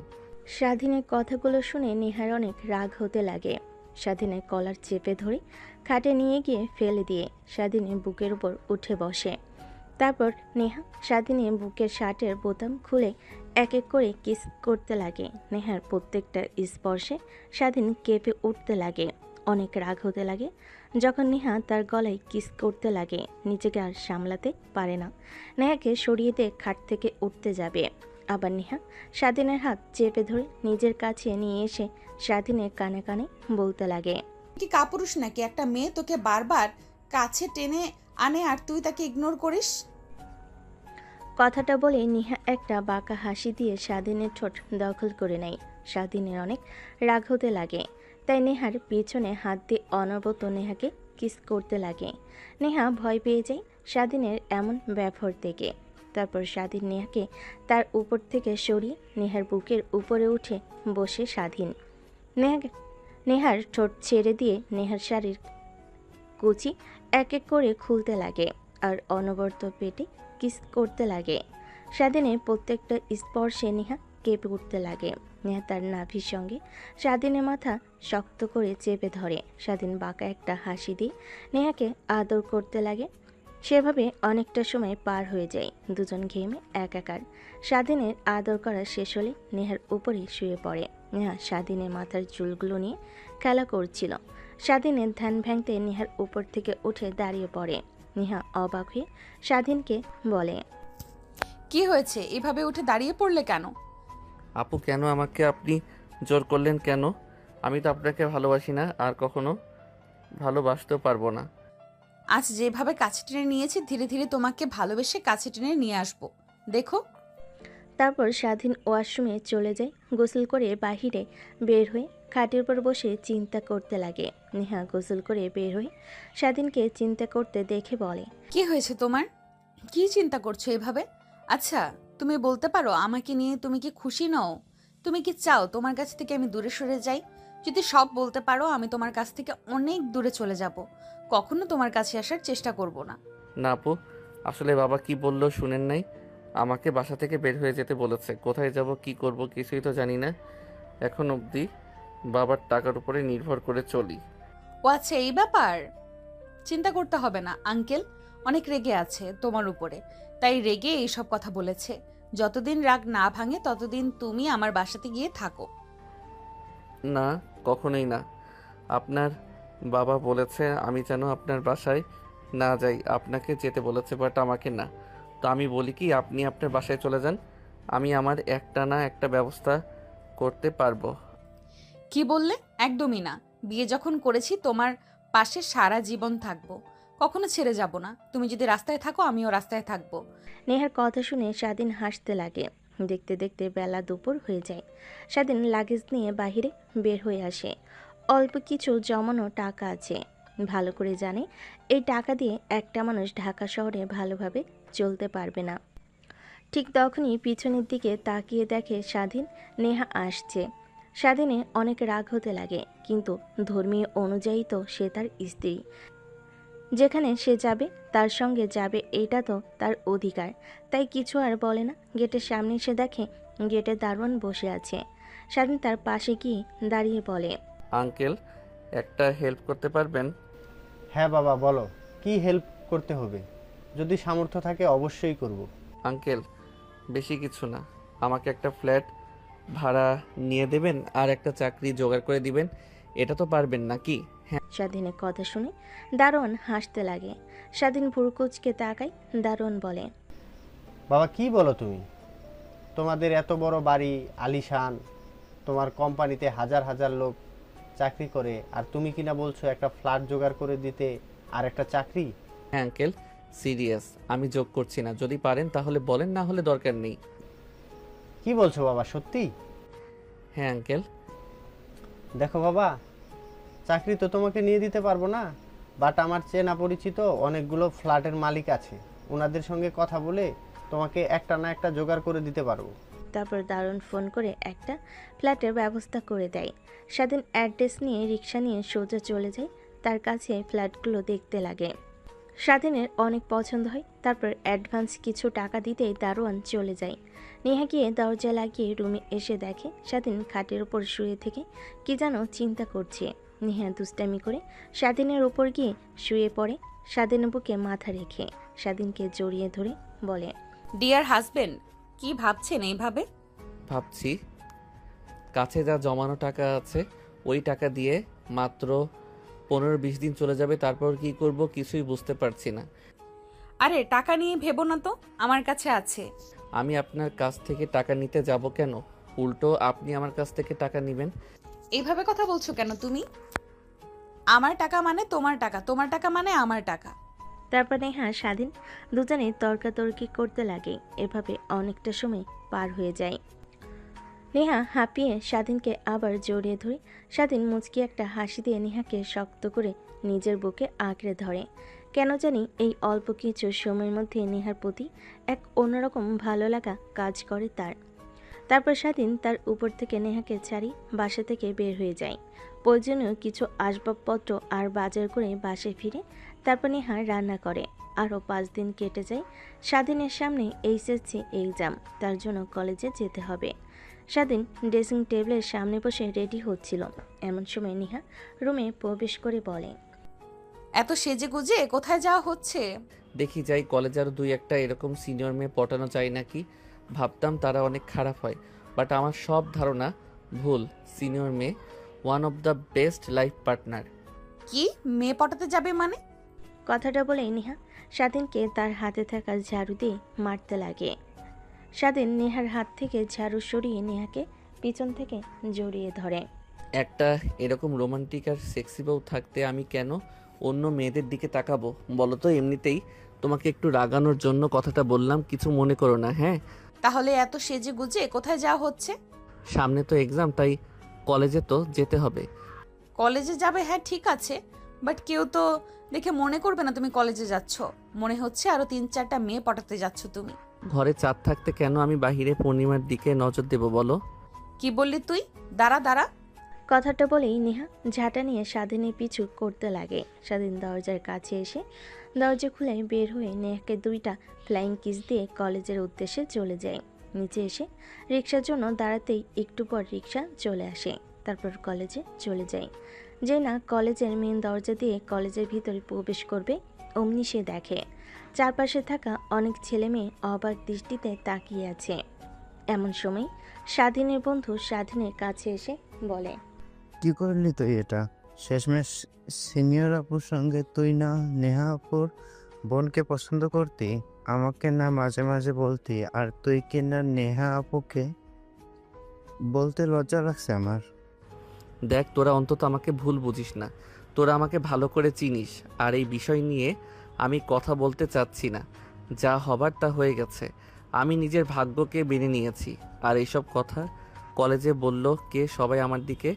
স্বাধীনের কথাগুলো শুনে নেহার অনেক রাগ হতে লাগে। স্বাধীনের কলার চেপে ধরে খাটে নিয়ে গিয়ে ফেলে দিয়ে স্বাধীনের বুকের উপর উঠে বসে। তারপর নেহা স্বাধীনের বুকের শার্টের বোতাম খুলে এক এক করে কিস করতে লাগে। নেহার প্রত্যেকটা স্পর্শে স্বাধীন কেঁপে উঠতে লাগে, অনেক রাগ হতে লাগে। যখন নেহা তার গলায় কিস করতে লাগে নিজেকে আর সামলাতে পারে না, নেহাকে সরিয়ে দিয়ে খাট থেকে উঠতে যাবে। আবার নেহা স্বাধীনের হাত চেপে ধরে নিজের কাছে নিয়ে এসে স্বাধীনের কানে কানে বলতে লাগে, কি কাপুরুষ নাকি একটা মেয়ে তোকে বারবার কাছে টেনে আনে আর তুই তাকে ইগনোর করিস? কথাটা বলে নেহা একটা বাঁকা হাসি দিয়ে স্বাধীনের ঠোঁট দখল করে নেয়। স্বাধীনের অনেক রাগ হতে লাগে, তাই নেহার পিছনে হাত দিয়ে অনবরত নেহাকে কিস করতে লাগে। নেহা ভয় পেয়ে যায় স্বাধীনের এমন ব্যবহার থেকে। তারপর স্বাধীন নেহাকে তার উপর থেকে সরিয়ে নেহার বুকের উপরে উঠে বসে স্বাধীন নেহার ঠোঁট ছেড়ে দিয়ে নেহার শাড়ির কুচি এক এক করে খুলতে লাগে আর অনবরত পেটে কিস করতে লাগে। স্বাধীনের প্রত্যেকটা স্পর্শে নেহা কেঁপে উঠতে লাগে। নেহা তার নাভির সঙ্গে স্বাধীনের মাথা শক্ত করে চেপে ধরে। স্বাধীন বাঁকা একটা হাসি দিয়ে নেহাকে আদর করতে লাগে। সেভাবে অনেকটা সময় পার হয়ে যায়, দুজন ঘেমে একাকার। স্বাধীনের আদর করা শেষ হলে নেহার উপরে শুয়ে পড়ে। নেহা স্বাধীনের মাথার চুলগুলো নিয়ে খেলা করছিল। স্বাধীনের ধ্যান ভাঙতে নেহার উপর থেকে উঠে দাঁড়িয়ে পড়ে। নেহা অবাক হয়ে স্বাধীনকে বলে, কি হয়েছে, এভাবে উঠে দাঁড়িয়ে পড়লে কেন? আপু কেন আমাকে আপনি জোর করলেন কেন? আমি তো আপনাকে ভালোবাসি না আর কখনো ভালোবাসতেও পারবো না। আজ যেভাবে কাছে টেনে নিয়েছি ধীরে ধীরে তোমাকে ভালোবেসে কাছে টেনে নিয়ে আসবো, দেখো। তারপর স্বাধীন ওয়াশরুমে চলে যায়। গোসল করে বাহিরে বের হয়ে খাটের উপর বসে চিন্তা করতে লাগে। নেহা গোসল করে বের হয়ে স্বাধীনকে চিন্তা করতে দেখে বলে, কি হয়েছে তোমার? কি চিন্তা করছো এভাবে? আচ্ছা তুমি বলতে পারো আমাকে নিয়ে তুমি কি খুশি নও? তুমি কি চাও তোমার কাছ থেকে আমি দূরে সরে যাই? যদি সব বলতে পারো আমি তোমার কাছ থেকে অনেক দূরে চলে যাব, কখনো তোমার কাছে আসার চেষ্টা করব না। না আপু, আসলে বাবা কি বললো শুনেন নাই? আমাকে বাসা থেকে বের হয়ে যেতে বলেছে। কোথায় যাব কি করব কিছুই তো জানি না। এখন অবধি বাবার টাকার উপরে নির্ভর করে চলি। ও আচ্ছা এই ব্যাপার, চিন্তা করতে হবে না। আঙ্কেল অনেক রেগে আছে তোমার উপরে, তাই রেগে এইসব কথা বলেছে। যতদিন রাগ না ভাঙে ততদিন তুমি আমার বাসাতে গিয়ে থাকো। না, কখনোই না। আপনার বাবা বলেছে আমি যেন আপনার বাসায় না যাই। আপনাকে যেতে বলেছে বাট আমাকে না। তো আমি বলি কি আপনি আপনার বাসায় চলে যান, আমি আমার একটা না একটা ব্যবস্থা করতে পারবো। কি বললে? একদমই না। বিয়ে যখন করেছি তোমার পাশে সারা জীবন থাকবো, কখনো ছেড়ে যাব না। তুমি যদি রাস্তায় থাকো আমিও রাস্তায় থাকবো। নেহার কথা শুনে স্বাধীন হাসতে লাগে। দেখতে দেখতে বেলা দুপুর হয়ে যায়। স্বাধীন লাগেজ নিয়ে বাহিরে বের হয়ে আসে। অল্প কিছু জমানো টাকা আছে। ভালো করে জানে এই টাকা দিয়ে একটা মানুষ ঢাকা শহরে ভালোভাবে চলতে পারবে না। ঠিক তখনই পিছনের দিকে তাকিয়ে দেখে স্বাধীন নেহা আসছে। স্বাধীনে অনেক রাগ হতে লাগে, কিন্তু ধর্মীয় অনুযায়ী তো সে তার স্ত্রী। যেখানে সে যাবে তার সঙ্গে যাবে, এটা তো তার অধিকার। তাই কিছু আর বলে না। গেটের সামনে এসে দেখে গেটে দারোয়ান বসে আছে। স্বাধীন তার পাশে গিয়ে দাঁড়িয়ে বলে, আঙ্কেল একটা হেল্প করতে পারবেন? হ্যাঁ বাবা বলো, কি হেল্প করতে হবে? যদি সামর্থ্য থাকে অবশ্যই করব। আঙ্কেল বেশি কিছু না, আমাকে একটা ফ্ল্যাট ভাড়া নিয়ে দেবেন আর একটা চাকরি জোগাড় করে দিবেন। এটা তো পারবেন নাকি? হ্যাঁ। স্বাধীনের কথা শুনে দারোয়ান হাসতে লাগে। স্বাধীন ভুরকুচকে তাকায়। দারোয়ান বলে, বাবা কি বলো তুমি? তোমাদের এত বড় বাড়ি, আলিশান, তোমার কোম্পানিতে হাজার হাজার লোক চাকরি করে, আর তুমি কিনা বলছো একটা ফ্ল্যাট জোগাড় করে দিতে আর একটা চাকরি? হ্যাঁ আঙ্কেল, সিরিয়াস, আমি যোগ করছি না। যদি পারেন তাহলে বলেন, না হলে দরকার নেই। কি বলছো বাবা, সত্যি? হ্যাঁ আঙ্কেল। দেখো বাবা, চাকরি তো তোমাকে নিয়ে দিতে পারবো না, বাট আমার চেনা পরিচিত অনেকগুলো ফ্ল্যাটের মালিক আছে, ওনাদের সঙ্গে কথা বলে তোমাকে একটা না একটা জোগাড় করে দিতে পারবো। তারপর দারোয়ান ফোন করে একটা ফ্ল্যাটের ব্যবস্থা করে দেয়। স্বাধীন অ্যাড্রেস নিয়ে রিক্সা নিয়ে সোজা চলে যায়। তার কাছে ফ্ল্যাটগুলো দেখতে লাগে। স্বাধীনের অনেক পছন্দ হয়। তারপর অ্যাডভান্স কিছু টাকা দিতেই দারোয়ান চলে যায়। নেহা গিয়ে দরজা লাগিয়ে রুমে এসে দেখে স্বাধীন খাটের উপর শুয়ে থেকে কি যেন চিন্তা করছে। নেহা দুষ্টামি করে স্বাধীনের উপর গিয়ে শুয়ে পড়ে। স্বাধীনের বুকে মাথা রেখে স্বাধীনকে জড়িয়ে ধরে বলে, ডিয়ার হাজবেন্ড, কি ভাবছেন এইভাবে? ভাবছি কাছে যা জমানো টাকা আছে ওই টাকা দিয়ে মাত্র 15-20 দিন চলে যাবে, তারপর কি করব কিছুই বুঝতে পারছি না। আরে টাকা নিয়ে ভেবো না তো, আমার কাছে আছে। আমি আপনার কাছ থেকে টাকা নিতে যাব কেন? উল্টো আপনি আমার কাছ থেকে টাকা নেবেন। এইভাবে কথা বলছো কেন তুমি? আমার টাকা মানে তোমার টাকা, তোমার টাকা মানে আমার টাকা। তারপর নেহা স্বাধীন দুজনে তর্কাতর্কি করতে লাগে। এভাবে অনেকটা সময় পার হয়ে যায়। নেহা হাঁপিয়ে স্বাধীনকে আবার জড়িয়ে ধরে স্বাধীন মুচকি একটা হাসি দিয়ে নেহাকে শক্ত করে নিজের বুকে আঁকড়ে ধরে। কেন জানি এই অল্প কিছু সময়ের মধ্যে নেহার প্রতি এক অন্যরকম ভালো লাগা কাজ করে তার। তারপর স্বাধীন তার উপর থেকে নেহাকে ছাড়ি বাসা থেকে বের হয়ে যায়। প্রয়োজনীয় কিছু আসবাবপত্র আর বাজার করে বাসায় ফিরে তারপর নেহা রান্না করে। আরও 5 দিন কেটে যায়। স্বাধীনের সামনে এইচএসসি এক্সাম, তার জন্য কলেজে যেতে হবে। স্বাধীন ড্রেসিং টেবিলের সামনে বসে রেডি হচ্ছিল। এমন সময় নেহা রুমে প্রবেশ করে বলে, এত সেজে গুজে কোথায় যাওয়া হচ্ছে? দেখি যাই কলেজে আরও 2-1টা এরকম সিনিয়র মেয়ে পটানো চাই নাকি। ভাবতাম তারা অনেক খারাপ হয়, বাট আমার সব ধারণা ভুল। সিনিয়র মেয়ে one of the best life partner. কি মেয়ে পটাতে যাবে মানে? কথাটা বলে নেহা স্বাধীনকে তার হাতে থাকা ঝাড়ু দিয়ে মারতে লাগে। স্বাধীন নেহার হাত থেকে ঝাড়ু সরিয়ে নেহাকে পিছন থেকে জড়িয়ে ধরে। একটা এরকম রোমান্টিক আর সেক্সি বউ থাকতে আমি কেন অন্য মেয়েদের দিকে তাকাবো বলো তো? এমনিতেই তোমাকে একটু রাগানোর জন্য কথাটা বললাম, কিছু মনে করো না। হ্যাঁ, তাহলে এত সেজে গুজে কোথায় যাওয়া হচ্ছে? সামনে তো এক্সাম, তাই কলেজে তো যেতে হবে। কলেজে যাবে, হ্যাঁ ঠিক আছে, বাট কেউ তো দেখে মনে করবে না তুমি কলেজে যাচ্ছ। মনে হচ্ছে আরো 3-4টা মেয়ে পটাতে যাচ্ছ তুমি। ঘরে চাঁদ থাকতে কেন আমি বাহিরে পূর্ণিমার দিকে নজর দেব বলো? কি বললি তুই? দাঁড়া দাঁড়া। কথাটা বলেই নেহা ঝাঁটা নিয়ে স্বাধীনের পিছু করতে লাগে। স্বাধীন দরজার কাছে এসে দরজা খুলে বের হয়ে নেহাকে 2টা ফ্লাইং কিস দিয়ে কলেজের উদ্দেশ্যে চলে যায়। নিচে এসে রিক্সার জন্য দাঁড়াতেই একটু পর রিক্সা চলে আসে। তারপর কলেজে চলে যায়। যে না কলেজের মেন দরজা দিয়ে কলেজের ভিতরে প্রবেশ করবে, অমনি সে দেখে চারপাশে থাকা অনেক ছেলে মেয়ে অবাক দৃষ্টিতে তাকিয়ে আছে। এমন সময় স্বাধীনের বন্ধু স্বাধীনের কাছে এসে বলে, কি করলি তুই এটা? শেষমেশ সিনিয়র আপুর সঙ্গে তুই না নেহা আপুর বোনকে পছন্দ করতি, আমাকে না মাঝে মাঝে বলতি, আর তুই কি না নেহা আপুকে বলতে লজ্জা লাগছে আমার। দেখ তোরা অন্তত আমাকে ভুল বুঝিস না, তোরা আমাকে ভালো করে চিনিস। আর এই বিষয় নিয়ে আমি কথা বলতে চাচ্ছি না, যা হবার তা হয়ে গেছে। আমি নিজের ভাগ্যকে মেনে নিয়েছি। আর এইসব কথা কলেজে বলল কে? সবাই আমার দিকে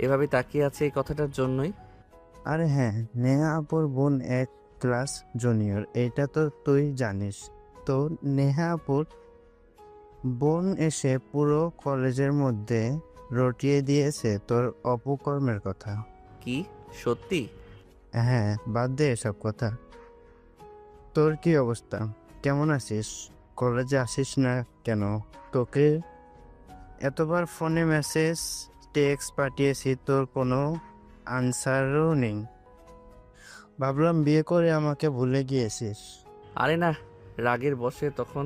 এভাবে তাকিয়ে আছে এই কথাটার জন্যই। আরে হ্যাঁ, নেহা আপুর বোন 1 ক্লাস জুনিয়র, এটা তো তুই জানিস। তো নেহা আপুর বোন এসে পুরো কলেজের মধ্যে রটিয়ে দিয়েছে তোর অপকর্মের কথা। কি সত্যি? হ্যাঁ, বাদ দে এসব কথা। তোর কি অবস্থা? কেমন আছিস? কলেজে আসিস না কেন? তোকে এতবার ফোনে মেসেজ টেক্সট পাঠিয়েছি, তোর কোনো আনসারও নেই। ভাবলাম বিয়ে করে আমাকে ভুলে গিয়েছিস। আরে না, রাগের বশে তখন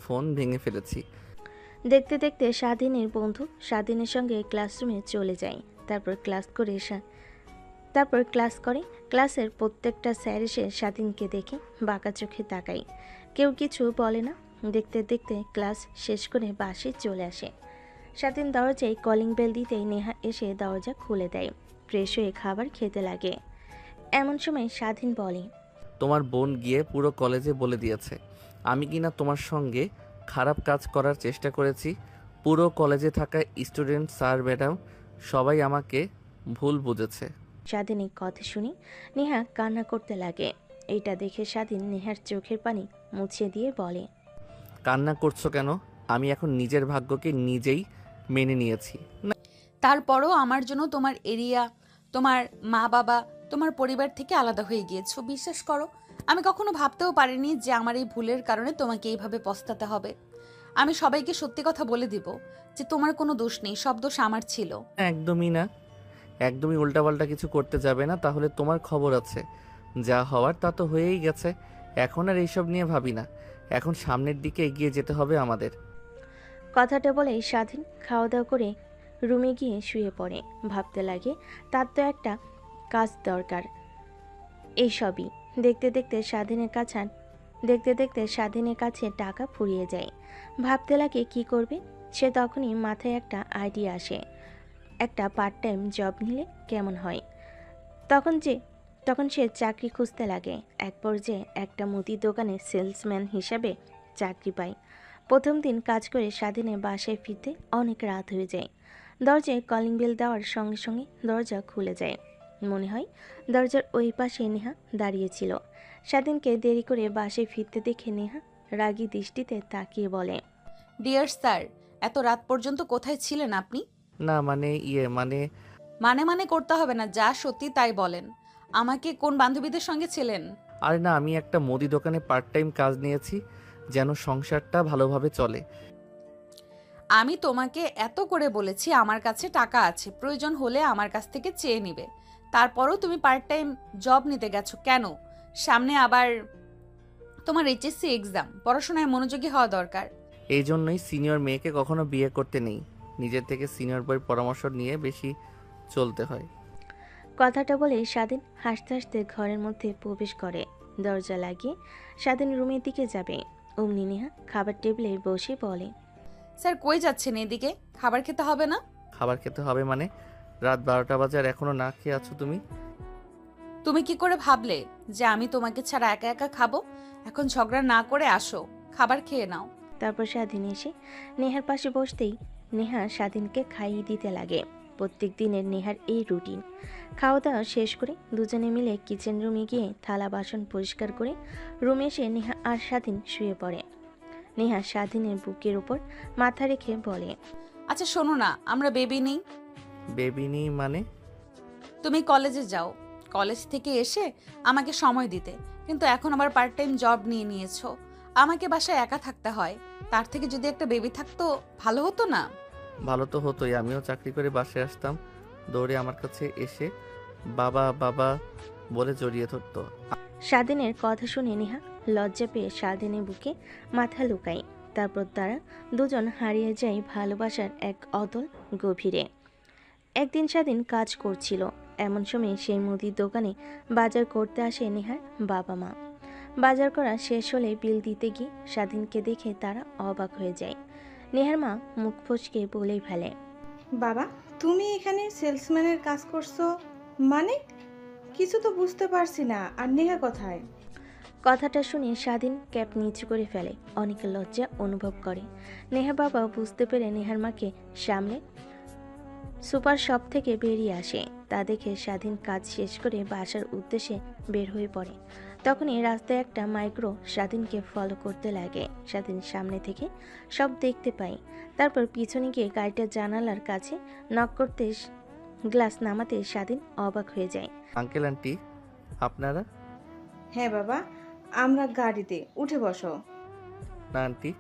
ফোন ভেঙে ফেলেছি। দেখতে দেখতে স্বাধীনের বন্ধু স্বাধীনের সঙ্গে ক্লাসরুমে চলে যায়। তারপর ক্লাস করে। ক্লাসের প্রত্যেকটা স্যার এসে স্বাধীনকে দেখে বাঁকা চোখে তাকায়। কেউ কিছু বলে না। দেখতে দেখতে ক্লাস শেষ করে বাসে চলে আসে। স্বাধীন দরজায় কলিং বেল দিতেই নেহা এসে দরজা খুলে দেয়। ফ্রেশ হয়ে খাবার খেতে লাগে। এমন সময় স্বাধীন বলে, তোমার বোন গিয়ে পুরো কলেজে বলে দিয়েছে আমি কিনা তোমার সঙ্গে খারাপ কাজ করার চেষ্টা করেছি। পুরো কলেজে থাকা স্টুডেন্ট, স্যার, ম্যাডাম সবাই আমাকে ভুল বুঝেছে। স্বাধীনের কথা শুনে নেহা কান্না করতে লাগে। এইটা দেখে স্বাধীন নেহার চোখের পানি মুছিয়ে দিয়ে বলে, কান্না করছো কেন? আমি এখন নিজের ভাগ্যকে নিজেই মেনে নিয়েছি। তারপরও আমার জন্য তোমার এরিয়া, তোমার মা বাবা, তোমার পরিবার থেকে আলাদা হয়ে গিয়েছো। বিশ্বাস করো, আমি কখনো ভাবতেও পারিনি যে আমার এই ভুলের কারণে তোমাকে এইভাবে পস্তাতে হবে। আমি সবাইকে সত্যি কথা বলে দিব যে তোমার কোনো দোষ নেই, সব দোষ আমার ছিল। একদমই না। একদমই উল্টাপাল্টা কিছু করতে যাবে না, তাহলে তোমার খবর আছে। যা হওয়ার তা তো হয়েই গেছে, এখন আর এইসব নিয়ে ভাবি না। এখন সামনের দিকে এগিয়ে যেতে হবে আমাদের। কথাটা বলেই স্বাধীন খাওয়া দাওয়া করে রুমে গিয়ে শুয়ে পড়ে। ভাবতে লাগে তার তো একটা কাজ দরকার। এইসবই দেখতে দেখতে স্বাধীনের কাছে টাকা ফুরিয়ে যায়। ভাবতে লাগে কি করবে সে। তখনই মাথায় একটা আইডিয়া আসে, একটা পার্ট টাইম জব নিলে কেমন হয়। তখন সে চাকরি খুঁজতে লাগে। এক পর্যায়ে একটা মুদির দোকানে সেলসম্যান হিসাবে চাকরি পায়। প্রথম দিন কাজ করে স্বাধীনের বাসায় ফিরতে অনেক রাত হয়ে যায়। দরজায় কলিং বেল দেওয়ার সঙ্গে সঙ্গে দরজা খুলে যায়। মনে হয় দরজার ওই পাশে নেহা দাঁড়িয়েছিল। স্বাধীনকে দেরি করে বাসায় ফিরতে দেখে নেহা রাগী দৃষ্টিতে তাকিয়ে বলে, ডিয়ার স্যার, এত রাত পর্যন্ত কোথায় ছিলেন আপনি? না মানে মানে করতে হবে না, যা সত্যি তাই বলেন। আমাকে কোন বান্ধবীদের সঙ্গে ছিলেন? আরে না, আমি একটা মুদি দোকানে পার্ট টাইম কাজ নিয়েছি, যেন সংসারটা ভালোভাবে চলে। আমি তোমাকে এত করে বলেছি আমার কাছে টাকা আছে, প্রয়োজন হলে আমার কাছ থেকে চেয়ে নিবে। তারপরও তুমি পার্ট টাইম জব নিতে গেছো কেন? সামনে আবার তোমার এইচএসসি এক্সাম, পড়াশোনায় মনোযোগী হওয়া দরকার। এই জন্যই সিনিয়র মেয়েকে কখনো বিয়ে করতে নেই, নিজের থেকে সিনিয়র বইয়ের পরামর্শ নিয়ে বেশি চলতে হয়। কথাটা বলে স্বাধীন হাসতে হাসতে ঘরের মধ্যে প্রবেশ করে। দরজা লাগিয়ে স্বাধীন রুমের দিকে যাবে, অমনি নেহা খাবার টেবিলে বসে বলে, স্যার কই যাচ্ছেন? এদিকে খাবার খেতে হবে না? খাবার খেতে হবে মানে? রাত 12টা বাজে আর এখনো না খেয়ে আছো তুমি? তুমি কি করে ভাবলে যে আমি তোমাকে ছাড়া একা একা খাবো? এখন ঝগড়া না করে আসো, খাবার খেয়ে নাও। তারপর স্বাধীন এসে নেহার পাশে বসতেই নেহা স্বাধীনকে খাইয়ে দিতে লাগে। প্রত্যেক দিনের নেহার এই রুটিন। খাওয়া দাওয়া শেষ করে দুজনে মিলে কিচেন রুমে গিয়ে থালা বাসন পরিষ্কার করে রুমে এসে নেহা আর স্বাধীন শুয়ে পড়ে। নেহা স্বাধীনের বুকের উপর মাথা রেখে বলে, আচ্ছা শোনো না, আমরা বেবি নেই? বেবি নেই মানে? তুমি কলেজে যাও, কলেজ থেকে এসে আমাকে সময় দিতে, কিন্তু এখন আবার পার্ট টাইম জব নিয়ে নিয়েছো। আমাকে বাসায় একা থাকতে হয়, তার থেকে যদি একটা বেবি থাকতো ভালো হতো না? ভালো তো হতোই, আমিও চাকরি করে বাসায় আসতাম, দৌড়ে আমার কাছে এসে বাবা বাবা বলে জড়িয়ে ধরতো। স্বাধীনের কথা শুনে নেহা লজ্জা পেয়ে স্বাধীনের বুকে মাথা লুকায়। তারপর তারা দুজন হারিয়ে যায় ভালোবাসার এক অতল গভীরে। একদিন স্বাধীন কাজ করছিল, এমন সময় সেই মুদির দোকানে বাজার করতে আসে নেহার বাবা মা। বাজার করা শেষ হলে বিল দিতে গিয়ে স্বাধীনকে দেখে তারা অবাক হয়ে যায়। নেহার মা মুখ ফসকে বলেই ফেলে, বাবা, তুমি এখানে সেলসম্যানের কাজ করছো মানে? কিছু তো বুঝতে পারছি না। আর নেহা কোথায়? কথাটা শুনে স্বাধীন ক্যাপ নিচু করে ফেলে, অনেক লজ্জা অনুভব করে। নেহার বাবা বুঝতে পেরে নেহার মাকে সামলে সুপার শপ থেকে বেরিয়ে আসে। তা দেখে স্বাধীন কাজ শেষ করে বাসার উদ্দেশ্যে বের হয়ে পড়ে। তখনই রাস্তায় একটা মাইক্রো স্বাধীনকে ফলো করতে লাগে। স্বাধীন সামনে থেকে সব দেখতে পায়। তারপর পিছনে গিয়ে গাড়িটা জানালার কাছে নক করতে গ্লাস নামাতে স্বাধীন অবাক হয়ে যায়। আঙ্কেল আন্টি আপনারা? হ্যাঁ বাবা, আমরা গাড়িতে, উঠে বসো। না আন্টি,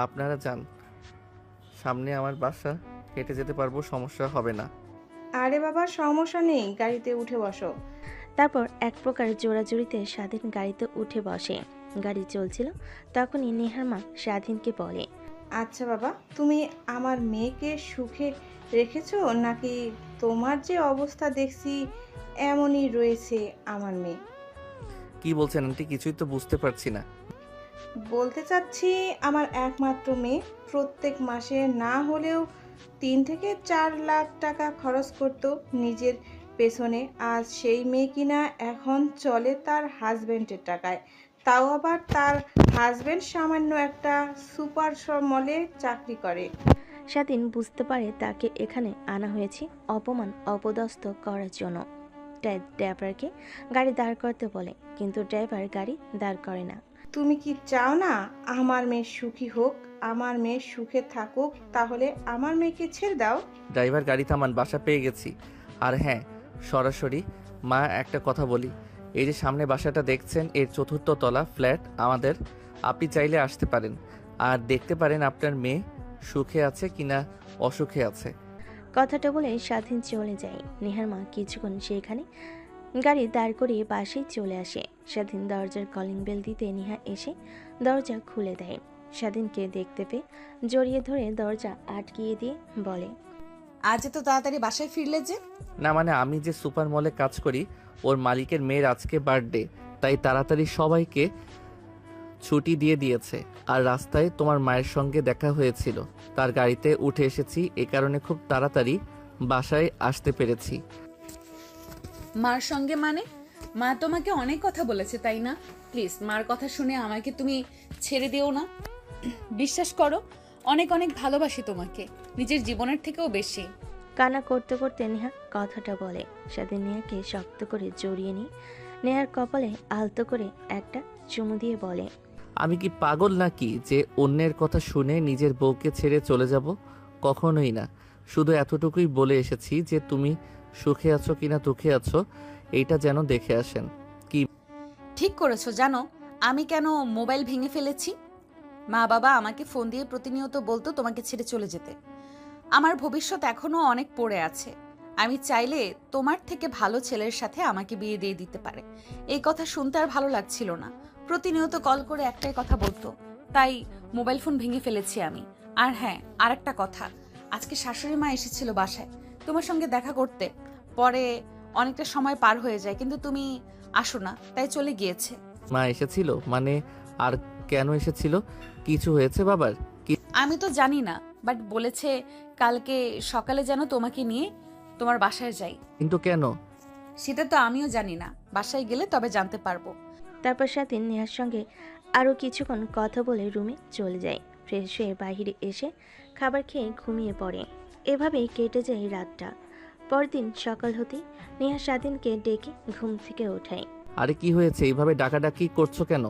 আপনারা যান, সামনে আমার বাসা, হেঁটে যেতে পারবো, সমস্যা হবে না। আরে বাবা, সমস্যা নেই, গাড়িতে উঠে বসো। তারপর এক প্রকার জোড়াজুড়িতে স্বাধীন গাড়িতে উঠে বসে। গাড়ি চলছিল, তখনই নেহার মা স্বাধীনকে বলে, আচ্ছা বাবা, তুমি আমার মেয়েকে সুখে রেখেছো নাকি তোমার যে অবস্থা দেখছি এমনই রয়েছে আমার মেয়ে? কি বলছেন আন্টি, কিছুই তো বুঝতে পারছি না। বলতে চাচ্ছি আমার একমাত্র মেয়ে প্রত্যেক মাসে না হলেও 3 থেকে 4 লাখ টাকা খরচ করত নিজের পেছনে। আর সেই মেয়ে কিনা এখন চলে তার হাজবেন্ডের টাকায়, তাও আবার তার হাজবেন্ড সামান্য একটা সুপার মলে চাকরি করে। স্বাধীন বুঝতে পারে তাকে এখানে আনা হয়েছে অপমান অপদস্থ করার জন্য। ড্রাইভারকে গাড়ি দাঁড় করতে বলে, কিন্তু ড্রাইভার গাড়ি দাঁড় করে না। তুমি কি চাও না আমার মেয়ে সুখী হোক, আমার মেয়ে সুখে থাকুক? তাহলে আমার মেয়েকে ছেড়ে দাও। ড্রাইভার গাড়ি থামান, বাসা পেয়ে গেছি। আর হ্যাঁ, সরাসরি মা একটা কথা বলি, এই যে সামনে বাসাটা দেখছেন, এর 4র্থ তলা ফ্ল্যাট আমাদের। আপনি চাইলে আসতে পারেন আর দেখতে পারেন আপনার মেয়ে সুখে আছে কিনা অসুখে আছে। কথাটা বলে স্বাধীন চলে যায়। নেহার মা কিছুক্ষণ সেখানে গাড়ি দাঁড় করিয়ে পাশেই চলে আসে। স্বাধীন দরজার কলিং বেল দিতে নেহা এসে দরজা খুলে দেয়। স্বাধীনকে দেখতে পেয়ে জড়িয়ে ধরে দরজা আটকিয়ে দিয়ে বলে, আজ এত তাড়াতাড়ি বাসায় ফিরলে যে? না মানে আমি যে সুপার মলে কাজ করি, ওর মালিকের মেয়ের আজকে বার্থডে, তাই তাড়াতাড়ি সবাইকে ছুটি দিয়ে দিয়েছে। আর রাস্তায় তোমার মায়ের সঙ্গে দেখা হয়েছিল, তার গাড়িতে উঠে এসেছি, এ কারণে খুব তাড়াতাড়ি বাসায় আসতে পেরেছি। মার সঙ্গে মানে? মা তোমাকে অনেক কথা বলেছে তাই না? প্লিজ মার কথা শুনে আমাকে তুমি ছেড়ে দিও না। বিশ্বাস করো, অনেক অনেক ভালোবাসি তোমাকে, নিজের জীবনের থেকেও বেশি। কান্না করতে করতে নেহা কথাটা বলে। স্বাধীন নেহাকে শক্ত করে জড়িয়ে নিয়ে নেহার কপালে আলতো করে একটা চুমু দিয়ে বলে, আমি কি পাগল নাকি যে অন্যের কথা শুনে নিজের বউকে ছেড়ে চলে যাব? কখনোই না। শুধু এতটুকুই বলে এসেছি যে তুমি সুখে আছো কিনা দুঃখে আছো, এইটা যেন দেখে আসেন। ঠিক করেছো। জানো আমি কেন মোবাইল ভেঙে ফেলেছি? মা বাবা আমাকে ফোন দিয়ে প্রতিনিয়ত বলতো তোমাকে ছেড়ে চলে যেতে। আমার ভবিষ্যৎ এখনো অনেক পড়ে আছে। আমি চাইলে তোমার থেকে ভালো ছেলের সাথে আমাকে বিয়ে দিয়ে দিতে পারে। এই কথা শুনতে আর ভালো লাগছিল না। প্রতিনিয়ত কল করে একটাই কথা বলতো, তাই মোবাইল ফোন ভেঙে ফেলেছি আমি। আর হ্যাঁ, আর একটা কথা, আজকে শাশুড়ি মা এসেছিল বাসায় তোমার সঙ্গে দেখা করতে। পরে অনেকটা সময় পার হয়ে যায়, কিন্তু তুমি আসো না, তাই চলে গিয়েছে। মা এসেছিল মানে? আর কেন এসেছিল? কিছু হয়েছে বাবার? আমি তো জানি না, বাট বলেছে কালকে সকালে যেন তোমাকে নিয়ে তোমার বাসায় যাই। কিন্তু কেন? সেটা তো আমিও জানি না, বাসায় গেলে তবে জানতে পারবো। তারপর স্বাধীন নেহার সঙ্গে আরও কিছুক্ষণ কথা বলে রুমে চলে যায়। ফ্রেশ হয়ে বাইরে এসে খাবার খেয়ে ঘুমিয়ে পড়ে। এভাবেই কেটে যায় রাতটা। পরদিন সকাল হতেই নেহা স্বাধীনকে ডেকে ঘুম থেকে ওঠায়। আরে কি হয়েছে? এইভাবে ডাকাডাকি করছো কেন?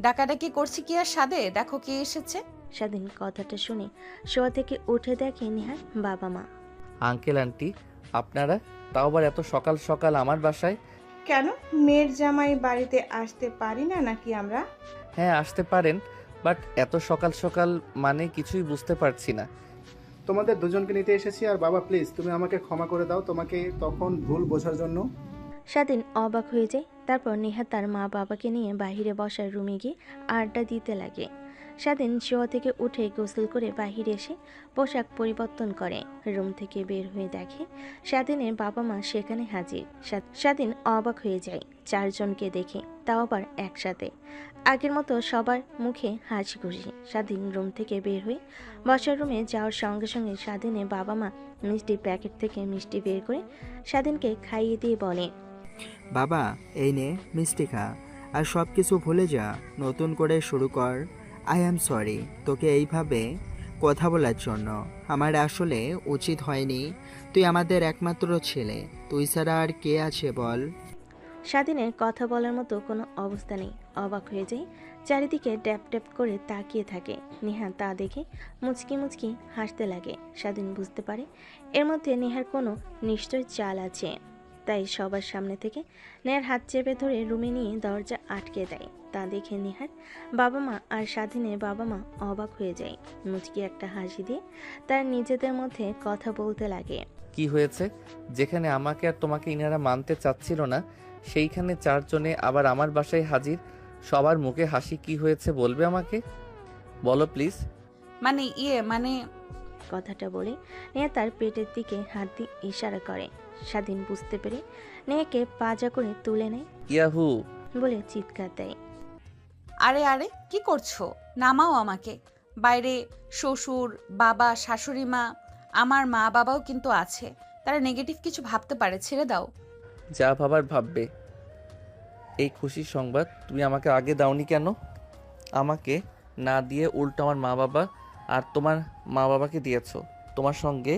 ডাকাডাকি করছি কি আর সাদে? দেখো কে এসেছে। স্বাধীন কথাটা শুনে শোয়া থেকে উঠে দেখে নেহার বাবা মা। আঙ্কেল আন্টি আপনারা, তাও আবার এত সকাল সকাল আমার বাসায়? কেন, মেয়ের জামাই বাড়িতে আসতে পারি না নাকি আমরা? হ্যাঁ আসতে পারেন, বাট এত সকাল সকাল মানে কিছুই বুঝতে পারছি না। তোমাদের দুজনকে নিতে এসেছি। আর বাবা প্লিজ তুমি আমাকে ক্ষমা করে দাও তোমাকে তখন ভুল বোঝার জন্য। স্বাধীন অবাক হয়ে যায়। তারপর নেহা তার মা বাবাকে নিয়ে বাইরে বসার রুমে গিয়ে আড্ডা দিতে লাগে। স্বাধীন শোয়া থেকে উঠে গোসল করে বাহিরে এসে পোশাক পরিবর্তন করে। রুম থেকে বের হয়ে দেখে স্বাধীনের বাবা মা সেখানে হাজির। স্বাধীন অবাক হয়ে যায় চারজনকে দেখে, তাও আবার একসাথে। আগের মতো সবার মুখে হাসি খুশি। স্বাধীন রুম থেকে বের হয়ে বসার রুমে যাওয়ার সঙ্গে সঙ্গে স্বাধীনের বাবা মা মিষ্টির প্যাকেট থেকে মিষ্টি বের করে স্বাধীনকে খাইয়ে দিয়ে বলে, বাবা এই নে মিষ্টি খা, আর সব কিছু ভুলে যা, নতুন করে শুরু কর। আই অ্যাম সরি তোকে এইভাবে কথা বলার জন্য। আমার আসলে উচিত হয়নি। তুই আমাদের একমাত্র ছেলে, তুই ছাড়া আর কে আছে বল? স্বাধীনের কথা বলার মতো কোনো অবস্থা নেই। অবাক হয়ে যায়, চারিদিকে ড্যাপ ড্যাপ করে তাকিয়ে থাকে। নেহা তা দেখে মুচকি মুচকি হাসতে লাগে। স্বাধীন বুঝতে পারে এর মধ্যে নেহার কোনো নিশ্চয় চাল আছে, তাই সবার সামনে থেকে নেহার হাত চেপে ধরে রুমে নিয়ে দরজা আটকে দেয়। তা দেখে নেহার বাবা মা আর স্বাধীনের বাবা মা অবাক হয়ে যায়। মুচকি একটা হাসি দিয়ে তার নিজেদের মধ্যে কথা বলতে লাগে। কি হয়েছে? যেখানে আমাকে আর তোমাকে ইনারা মানতে চাচ্ছিল না, সেইখানে চারজনে আবার আমার বাসায় হাজির। সবার মুখে হাসি, কি হয়েছে বলবে আমাকে? বলো প্লিজ। মানে কথাটা বলে নেহা তার পেটের দিকে হাত দিয়ে ইশারা করে। স্বাধীন বুঝতে পেরে নেহাকে পাজা করে তুলে নেয় ইয়াহু বলে চিৎকার দেয়। আরে আরে কি করছো? নামাও আমাকে। বাইরে শ্বশুর, বাবা, শাশুড়ি মা, আমার মা বাবাও কিন্তু আছে, তারা নেগেটিভ কিছু ভাবতে পারে, ছেড়ে দাও। যা ভাবার ভাববে। এই খুশির সংবাদ তুমি আমাকে আগে দাওনি কেন? আমাকে না দিয়ে উল্টো আমার মা বাবা আর তোমার মা বাবাকে দিয়েছো। তোমার সঙ্গে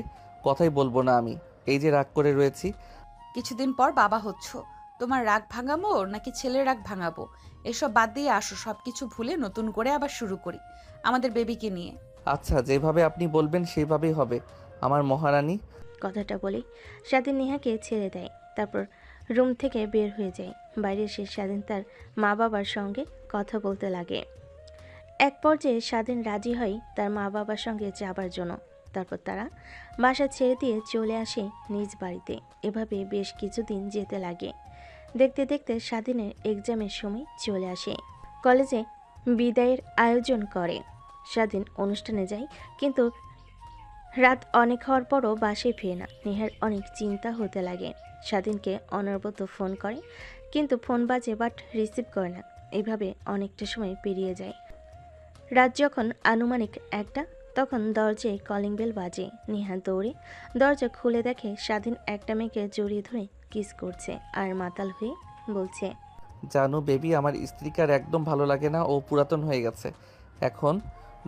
কথাই বলবো না আমি, এই যে রাগ করে রয়েছি। কিছুদিন পর বাবা হচ্ছ, তোমার রাগ ভাঙাবো নাকি ছেলের রাগ ভাঙাবো? এসব বাদ দিয়ে আসো, সবকিছু ভুলে নতুন করে আবার শুরু করি আমাদের বেবিকে নিয়ে। আচ্ছা যেভাবে আপনি বলবেন সেইভাবেই হবে আমার মহারানী। কথাটা বলে স্বাধীন নেহাকে ছেড়ে দেয়। তারপর রুম থেকে বের হয়ে যায়। বাইরে এসে স্বাধীন তার মা বাবার সঙ্গে কথা বলতে লাগে। এক পর্যায়ে স্বাধীন রাজি হয় তার মা বাবার সঙ্গে যাবার জন্য। তারপর তারা বাসা ছেড়ে দিয়ে চলে আসে নিজ বাড়িতে। এভাবে বেশ কিছুদিন যেতে লাগে। দেখতে দেখতে স্বাধীনের এক্সামের সময় চলে আসে। কলেজে বিদায়ের আয়োজন করে। স্বাধীন অনুষ্ঠানে যায়, কিন্তু রাত অনেক হওয়ার পরও বাসায় ফিরে না। নেহার অনেক চিন্তা হতে লাগে। স্বাধীনকে অনবরত ফোন করে, কিন্তু ফোন বাজে বাট রিসিভ করে না। এইভাবে অনেকটা সময় পেরিয়ে যায়। রাত যখন আনুমানিক 1টা, তখন দরজায় কলিং বেল বাজে। নেহা দৌড়ে দরজা খুলে দেখে স্বাধীন একটা মেয়েকে জড়িয়ে ধরে কিস করছে আর মাতাল হয়ে বলছে, জানো বেবি, আমার স্ত্রীকে আর একদম ভালো লাগে না, ও পুরাতন হয়ে গেছে। এখন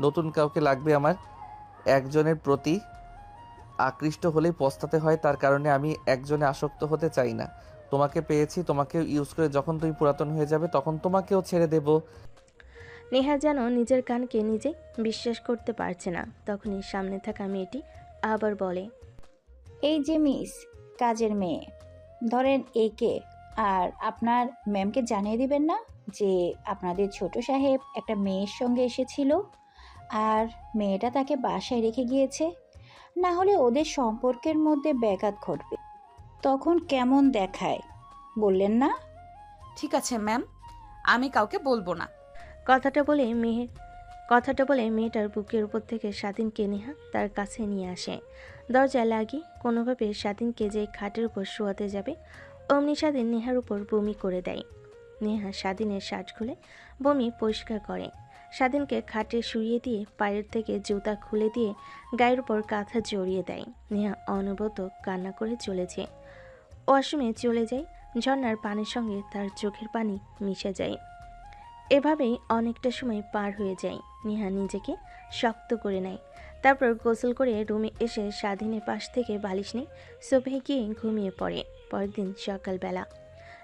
নতুন কাউকে লাগবে আমার। একজনের প্রতি আকৃষ্ট হলেই পস্তাতে হয়, তার কারণে আমি একজনে আসক্ত হতে চাই না। তোমাকে পেয়েছি, তোমাকেও ইউজ করে যখন তুমি পুরাতন হয়ে যাবে তখন তোমাকেও ছেড়ে দেব। নেহা যেন নিজের কানকে নিজে বিশ্বাস করতে পারছে না। তখনই সামনে থাকা মেয়েটি আবার বলে, এই যে মিস, কাজের মেয়ে, ধরেন একে। আর আপনার ম্যামকে জানিয়ে দিবেন না যে আপনাদের ছোট সাহেব একটা মেয়ের সঙ্গে এসেছিল আর মেয়েটা তাকে বাসায় রেখে গিয়েছে। না হলে ওদের সম্পর্কের মধ্যে ব্যাঘাত ঘটবে, তখন কেমন দেখায়, বললেন না? ঠিক আছে ম্যাম, আমি কাউকে বলবো না। কথাটা বলে মেয়েটার বুকের উপর থেকে স্বাধীনকে নেহা তার কাছে নিয়ে আসে। দরজা লাগিয়ে কোনোভাবে স্বাধীনকে যে খাটের উপর শোয়াতে যাবে, অমনি স্বাধীন নেহার উপর বমি করে দেয়। নেহা স্বাধীনের শার্ট খুলে বমি পরিষ্কার করে। স্বাধীনকে খাটে শুইয়ে দিয়ে পায়ের থেকে জুতা খুলে দিয়ে গায়ের উপর কাঁথা জড়িয়ে দেয়। নেহা অনবরত কান্না করে চলেছে। ওয়াশরুমে চলে যায়। ঝর্ণার পানির সঙ্গে তার চোখের পানি মিশে যায়। এভাবেই অনেকটা সময় পার হয়ে যায়। নেহা নিজেকে শক্ত করে নেয়। তারপর গোসল করে রুমে এসে স্বাধীনের পাশ থেকে বালিশ নিয়ে সোফায় গিয়ে ঘুমিয়ে পড়ে। পরের দিন সকালবেলা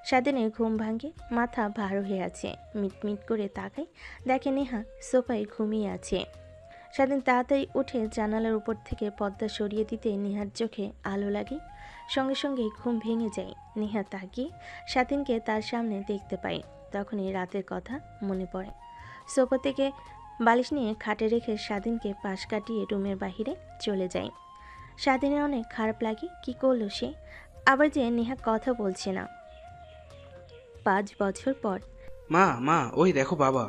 স্বাধীনের ঘুম ভাঙে, মাথা ভার হয়ে আছে। মিটমিট করে তাকায়, দেখে নেহা সোফায় ঘুমিয়ে আছে। স্বাধীন তাড়াতাড়ি উঠে জানালার উপর থেকে পর্দা সরিয়ে দিতে নেহার চোখে আলো লাগে। সঙ্গে সঙ্গে ঘুম ভেঙে যায়। নেহা তাকিয়ে স্বাধীনকে তার সামনে দেখতে পায়। তখনই রাতের কথা মনে পড়ে। সোফা থেকে বালিশ নিয়ে খাটে রেখে স্বাধীনকে পাশ কাটিয়ে রুমের বাহিরে চলে যায়। স্বাধীনের অনেক খারাপ লাগে। কি করলো সে? আবার যে নেহা কথা বলছে না। 5 বছর পর মা মা, ওই দেখো বাবা।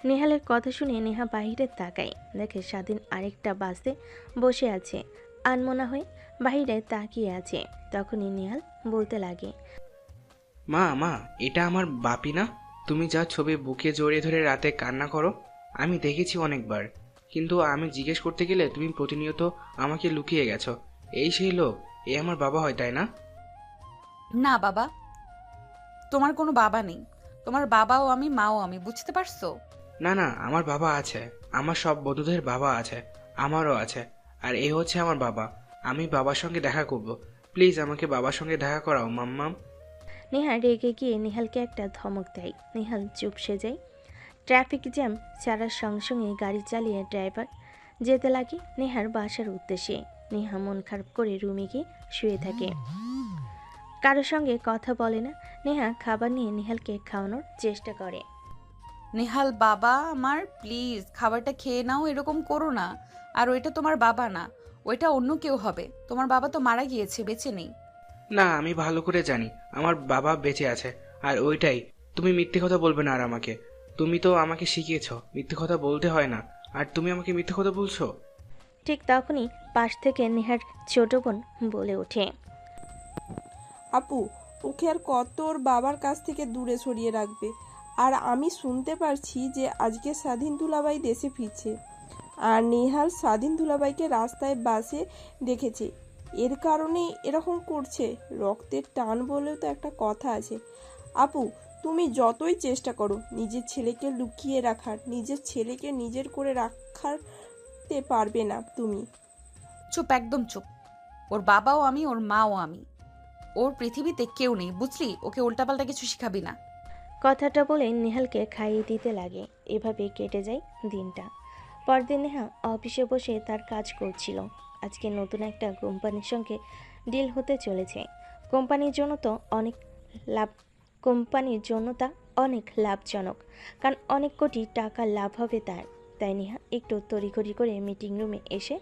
নেহালের কথা শুনে নেহা বাহিরে তাকায়, দেখে স্বাধীন আরেকটা বাসে বসে আছে, আনমনা হয়ে বাহিরে তাকিয়ে আছে। তখনই নেহাল বলতে লাগে, মা মা, এটা আমার বাপি না? তুমি যা ছবি বুকে জড়িয়ে ধরে রাতে কান্না করো, আমি দেখেছি অনেকবার। কিন্তু আমি জিজ্ঞেস করতে গেলে তুমি প্রতিনিয়ত আমাকে লুকিয়ে গেছো। এই সেই লোক, এ আমার বাবা হয়, তাই না? না বাবা, তোমার কোনো বাবা নেই। তোমার বাবাও আমি, মাও আমি, বুঝতে পারছো? না না, আমার বাবা আছে। আমার সব বন্ধুদের বাবা আছে, আমারও আছে। আর এ হচ্ছে আমার বাবা। আমি বাবার সঙ্গে দেখা করব। প্লিজ আমাকে বাবার সঙ্গে দেখা করাও মাম্মাম। নেহা রেগে গিয়ে নেহালকে একটা ধমক দেয়। নেহাল চুপসে যায়। ট্রাফিক জ্যাম ছাড়ার সঙ্গে সঙ্গে গাড়ি চালিয়ে ড্রাইভার যেতে লাগে নেহার বাসার উদ্দেশ্যে। নেহা মন খারাপ করে রুমে গিয়ে শুয়ে থাকে, কারোর সঙ্গে কথা বলে না। নেহা খাবার নিয়ে নেহালকে খাওয়ানোর চেষ্টা করে। নেহাল বাবা আমার, প্লিজ খাবারটা খেয়ে নাও, এরকম করো না। আর ওইটা তোমার বাবা না, ওইটা অন্য কেউ হবে। তোমার বাবা তো মারা গিয়েছে, বেঁচে নেই। না, আমি ভালো করে জানি আমার বাবা বেঁচে আছে। আর ওইটাই, তুমি মিথ্যে কথা বলবে না আর আমাকে। তুমি তো আমাকে শিখিয়েছো মিথ্যে কথা বলতে হয় না, আর তুমি আমাকে মিথ্যে কথা বলছো। ঠিক তখনই পাশ থেকে নেহার ছোট বোন বলে ওঠে, আপু, ওকে আর কত ওর বাবার কাছ থেকে দূরে সরিয়ে রাখবে? আর আমি শুনতে পারছি যে আজকে স্বাধীন দুলাভাই দেশে ফিরছে, আর নেহাল স্বাধীন দুলাভাইকে রাস্তায় বাসে দেখেছে। এর কারণে এরকম করছে। রক্তের টান বলেও তো একটা কথা আছে। আপু, তুমি যতই চেষ্টা করো নিজের ছেলেকে লুকিয়ে রাখার, নিজের ছেলেকে নিজের করে রাখতে পারবে না তুমি। চুপ, একদম চুপ। ওর বাবাও আমি, ওর মাও আমি। ওর পৃথিবীতে কেউ নেই, বুঝলি? ওকে উল্টাপাল্টা কিছু শিখাবি না। কথাটা বলে নেহালকে খাইয়ে দিতে লাগে। এভাবে কেটে যায় দিনটা। পরদিন নেহা অফিসে বসে তার কাজ করছিল। আজকে নতুন একটা কোম্পানির সঙ্গে ডিল হতে চলেছে। কোম্পানির জন্য তা অনেক লাভজনক, কারণ অনেক কোটি টাকা লাভ হবে তার। তাই নেহা একটু তড়িঘড়ি করে মিটিং রুমে এসে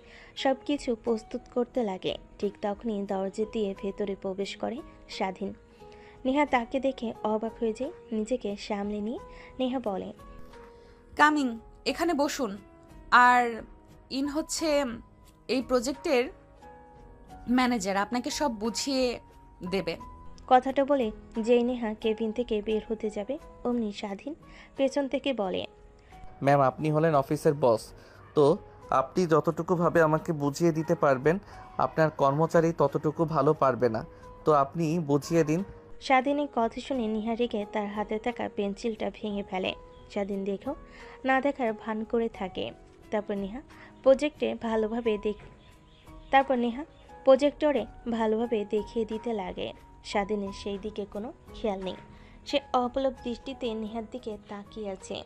সব কিছু প্রস্তুত করতে লাগে। ঠিক তখনই দরজা দিয়ে ভেতরে প্রবেশ করে স্বাধীন। নেহা তাকে দেখে অবাক হয়ে যায়। নিজেকে সামলে নিয়ে নেহা বলে, কামিং, এখানে বসুন। আর হচ্ছে এই প্রজেক্টের ম্যানেজার, আপনাকে সব বুঝিয়ে দেবে। কথাটা বলে যেই নেহা কেবিন থেকে বের হতে যাবে অমনি স্বাধীন পেছন থেকে বলে, ম্যাম আপনি হলেন অফিসের বস, তো আপনি যতটুকু ভাবে আমাকে বুঝিয়ে দিতে পারবেন আপনার কর্মচারী ততটুকু ভালো পারবে না, তো আপনি বুঝিয়ে দিন। স্বাধীনের কথা শুনে নেহা রেগে তার হাতে থাকা পেন্সিলটা ভেঙে ফেলে। স্বাধীন দেখেও না দেখার ভান করে থাকে। তারপর নেহা প্রজেক্টরে ভালোভাবে দেখিয়ে দিতে লাগে। স্বাধীনের সেই দিকে কোনো খেয়াল নেই। সে অপলক দৃষ্টিতে নেহার দিকে তাকিয়ে আছে।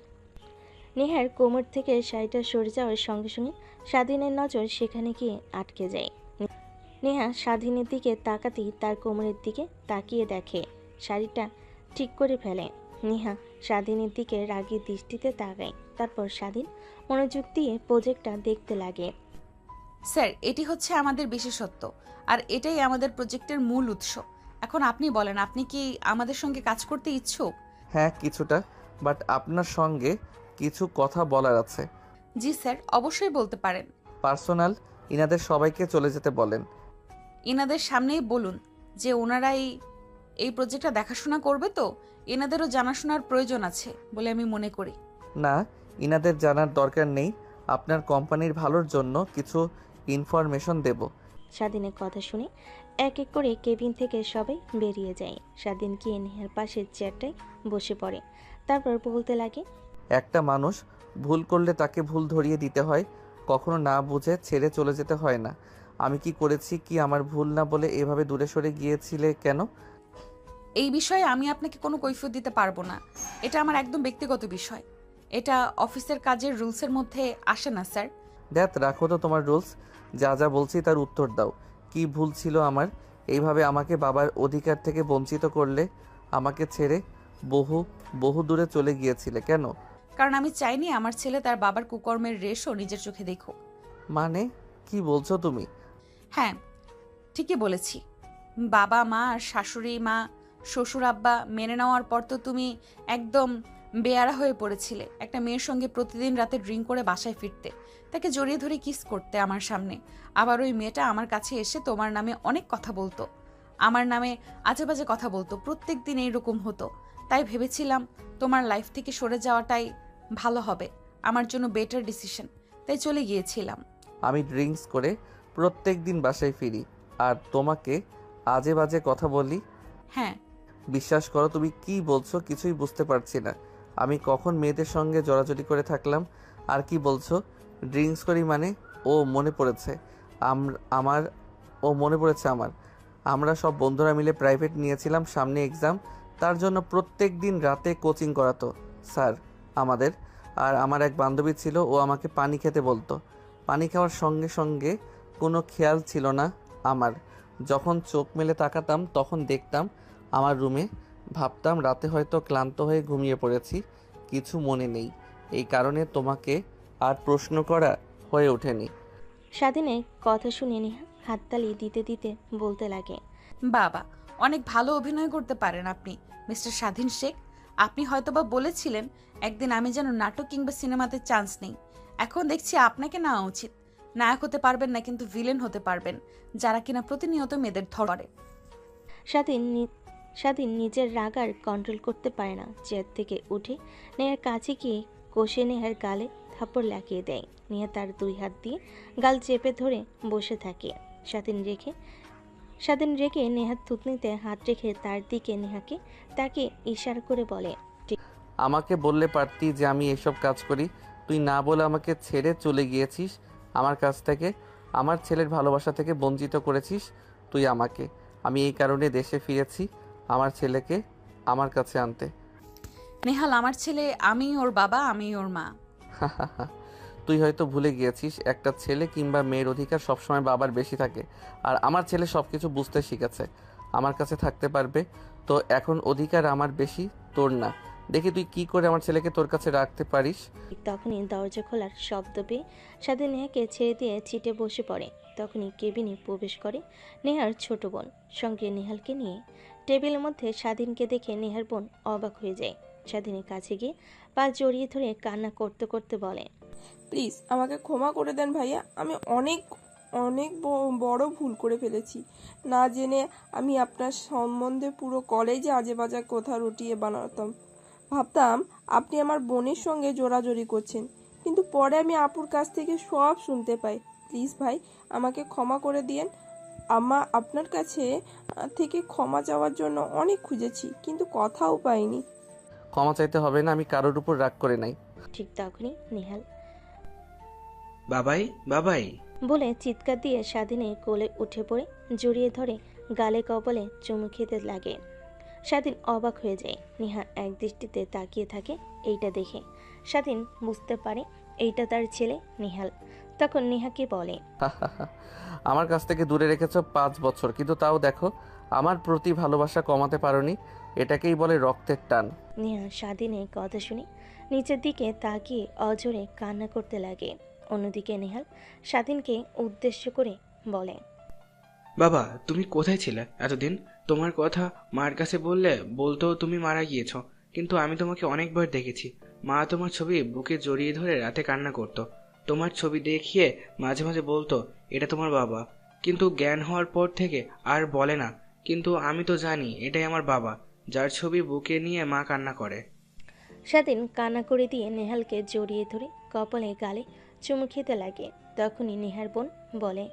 নেহার কোমর থেকে শাড়িটা সরে যাওয়ার সঙ্গে সঙ্গে স্বাধীনের নজর সেখানে গিয়ে আটকে যায়। নেহা স্বাধীনের দিকে তাকাতেই তার কোমরের দিকে তাকিয়ে দেখে শাড়িটা ঠিক করে ফেলে। নেহা স্বাধীনের দিকে রাগী দৃষ্টিতে তাকায়। তারপর স্বাধীন মনোযোগ দিয়ে প্রজেক্টটা দেখতে লাগে। স্যার, এটি হচ্ছে আমাদের বিশেষত্ব, আর এটাই আমাদের প্রজেক্টের মূল উৎস। এখন আপনি বলেন, আপনি কি আমাদের সঙ্গে কাজ করতে ইচ্ছুক? হ্যাঁ কিছুটা, বাট আপনার সঙ্গে কিছু কথা বলার আছে। জি স্যার, অবশ্যই বলতে পারেন। পার্সোনাল, ইনাদের সবাইকে চলে যেতে বলেন। এনাদের সামনেই বলুন যে ওনারাই এই প্রজেক্টটা দেখাশোনা করবে, তো এনাদেরও জানাশোনার প্রয়োজন আছে বলে আমি মনে করি। না, ইনাদের জানার দরকার নেই, আপনার কোম্পানির ভালোর জন্য কিছু ইনফরমেশন দেব। স্বাধীনের কথা শুনে এক এক করে কেবিন থেকে সবাই বেরিয়ে যায়। স্বাধীন গিয়ে নেহার পাশের চেয়ারটায় বসে পড়ে। তারপর বলতে লাগে, একটা মানুষ ভুল করলে তাকে ভুল ধরিয়ে দিতে হয়, কখনো না বুঝে ছেড়ে চলে যেতে হয় না। আমি কি করেছি, কি আমার ভুল না বলে এভাবে দূরে সরে গিয়েছিলে কেন? এই বিষয়ে আমি আপনাকে কোনো কৈফিয়ত দিতে পারবো না। এটা আমার একদম ব্যক্তিগত বিষয়। এটা অফিসের কাজের রুলসের মধ্যে আসে না স্যার। দেখ, রাখো তো তোমার রুলস, যা যা বলছি তার উত্তর দাও। কি ভুল ছিল আমার? এইভাবে আমাকে বাবার অধিকার থেকে বঞ্চিত করলে, আমাকে ছেড়ে বহু বহু দূরে চলে গিয়েছিলে কেন? কারণ আমি চাইনি আমার ছেলে তার বাবার কুকর্মের রেশও নিজের চোখে দেখুক। মানে কি বলছো তুমি? হ্যাঁ, ঠিকই বলেছি। বাবা মা আর শাশুড়ি মা, শ্বশুর আব্বা মেনে নেওয়ার পর তো তুমি একদম বেয়ারা হয়ে পড়েছিলে। একটা মেয়ের সঙ্গে প্রতিদিন রাতে ড্রিঙ্ক করে বাসায় ফিরতে, তাকে জড়িয়ে ধরে কিস করতে আমার সামনে। আবার ওই মেয়েটা আমার কাছে এসে তোমার নামে অনেক কথা বলতো, আমার নামে আজে বাজে কথা বলতো, প্রত্যেক দিন এইরকম হতো। তাই ভেবেছিলাম তোমার লাইফ থেকে সরে যাওয়াটাই ভালো হবে, আমার জন্য বেটার ডিসিশন। তাই চলে গিয়েছিলাম। আমি ড্রিঙ্কস করে প্রত্যেক দিন বাসায় ফিরি আর তোমাকে আজে বাজে কথা বলি? হ্যাঁ। বিশ্বাস করো, তুমি কি বলছো কিছুই বুঝতে পারছি না। আমি কখন মেয়েদের সঙ্গে জড়াজড়ি করে থাকলাম? আর কি বলছো ড্রিঙ্কস করি মানে? ও মনে পড়েছে আমার আমরা সব বন্ধুরা মিলে প্রাইভেট নিয়েছিলাম, সামনে এক্সাম, তার জন্য প্রত্যেক দিন রাতে কোচিং করাতো স্যার আমাদের। আর আমার এক বান্ধবী ছিল, ও আমাকে পানি খেতে বলতো। পানি খাওয়ার সঙ্গে সঙ্গে কোনো খেয়াল ছিল না আমার। যখন চোখ মেলে তাকাতাম তখন দেখতাম আমার রুমে, ভাবতাম রাতে হয়তো ক্লান্ত হয়ে ঘুমিয়ে পড়েছি, কিছু মনে নেই। এই কারণে তোমাকে আর প্রশ্ন করা হয়ে ওঠেনি। স্বাধীনের কথা শুনে নেহা হাততালি দিতে দিতে বলতে লাগে, বাবা, অনেক ভালো অভিনয় করতে পারেন আপনি মিস্টার স্বাধীন শেখ। আপনি হয়তোবা বলেছিলেন একদিন আমি যেন নাটক কিংবা সিনেমাতে চান্স নেই। এখন দেখছি আপনাকে নেওয়া উচিত। নায়ক হতে পারবেন না, কিন্তু ভিলেন হতে পারবেন, যারা কিনা প্রতিনিয়ত মেয়েদের ধরে। স্বাধীন নিজের রাগ আর কন্ট্রোল করতে পারে না। চেয়ার থেকে উঠে নেহার কাছে গিয়ে কষে নেহার গালে থাপ্পড় লাগিয়ে দেয়। নেহা তার দুই হাত দিয়ে গাল চেপে ধরে বসে থাকে। স্বাধীন রেখে নেহার থুতনিতে হাত রেখে তার দিকে নেহাকে তাকে ইশারা করে বলে, আমাকে বললে পারতি যে আমি এসব কাজ করি। তুই না বলে আমাকে ছেড়ে চলে গিয়েছিস আমার কাছ থেকে, আমার ছেলের ভালোবাসা থেকে বঞ্চিত করেছিস তুই আমাকে। আমি এই কারণে দেশে ফিরেছি আমার ছেলেকে আমার কাছে আনতে। নেহাল আমার ছেলে, আমি ওর বাবা, আমি ওর মা। তুই হয়তো ভুলে গিয়েছিস একটা ছেলে কিংবা মেয়ের অধিকার সবসময় বাবার বেশি থাকে, আর আমার ছেলে সব কিছু বুঝতে শিখেছে, আমার কাছে থাকতে পারবে। তো এখন অধিকার আমার বেশি, তোর না। দেখি তুই কি করে আমার ছেলেকে তোর কাছে রাখতে পারিস। তখনই দরজা খোলার শব্দ পেয়ে স্বাধীন নেহাকে ছেড়ে দিয়ে ছিটে বসে পড়ে। তখনই কেবিনে প্রবেশ করে নেহার ছোট বোন, সঙ্গে নেহালকে নিয়ে। টেবিলের মধ্যে স্বাধীনকে দেখে নেহার বোন অবাক হয়ে যায়। স্বাধীনের কাছে গিয়ে পা জড়িয়ে ধরে কান্না করতে করতে বলে, প্লিজ আমাকে ক্ষমা করে দেন ভাইয়া, আমি অনেক অনেক বড় ভুল করে ফেলেছি। না জেনে আমি আপনার সম্বন্ধে পুরো কলেজে আজে বাজে কথা রটিয়ে বানাতাম। ভাবতাম আপনি আমার বোনের সঙ্গে জোরাজোরি করছেন, কিন্তু পরে আমি আপুর কাছ থেকে সব শুনতে পাই। প্লিজ ভাই আমাকে ক্ষমা করে দিয়েন। আপনার কাছে থেকে ক্ষমা চাওয়ার জন্য অনেক খুঁজেছি, কিন্তু কথাও পাইনি। ক্ষমা চাইতে হবে না, আমি কারোর উপর রাগ করে নাই। ঠিক তখনই নেহাল বাবাই বাবাই বলে চিৎকার দিয়ে স্বাধীনের কোলে উঠে পড়ে জড়িয়ে ধরে গালে কপালে চুমু খেতে লাগে। স্বাধীন অবাক হয়ে যায়। নেহা এক দৃষ্টিতে তাকিয়ে থাকে এইটা দেখে। স্বাধীন বুঝতে পারে এইটা তার ছেলে নেহাল। তখন নেহাকে বলে, আমার কাছ থেকে দূরে রেখেছো 5 বছর, কিন্তু তাও দেখো আমার প্রতি ভালোবাসা কমাতে পারোনি। এটাকেই বলে রক্তের টান। নেহা স্বাধীনের কথা শুনে নিচের দিকে তাকিয়ে অজোরে কান্না করতে লাগে। অন্যদিকে নেহাল স্বাধীনকে উদ্দেশ্য করে বলে, বাবা তুমি কোথায় ছিলে এতদিন? তোমার কথা মার কাছে বলতো তুমি মারা গিয়েছো, কিন্তু আমি তোমাকে অনেকবার দেখেছি। মা তোমার ছবি বুকে জড়িয়ে ধরে রাতে কান্না করতো। তোমার ছবি দেখিয়ে মাঝে মাঝে বলতো এটা তোমার বাবা, কিন্তু জ্ঞান হওয়ার পর থেকে আর বলে না। কিন্তু আমি তো জানি এটাই আমার বাবা, যার ছবি বুকে নিয়ে মা কান্না করে। স্বাধীন কান্না করে দিয়ে নেহালকে জড়িয়ে ধরে কপালে গালে চুমু খেতে লাগে। তখনই নেহার বোন বলে,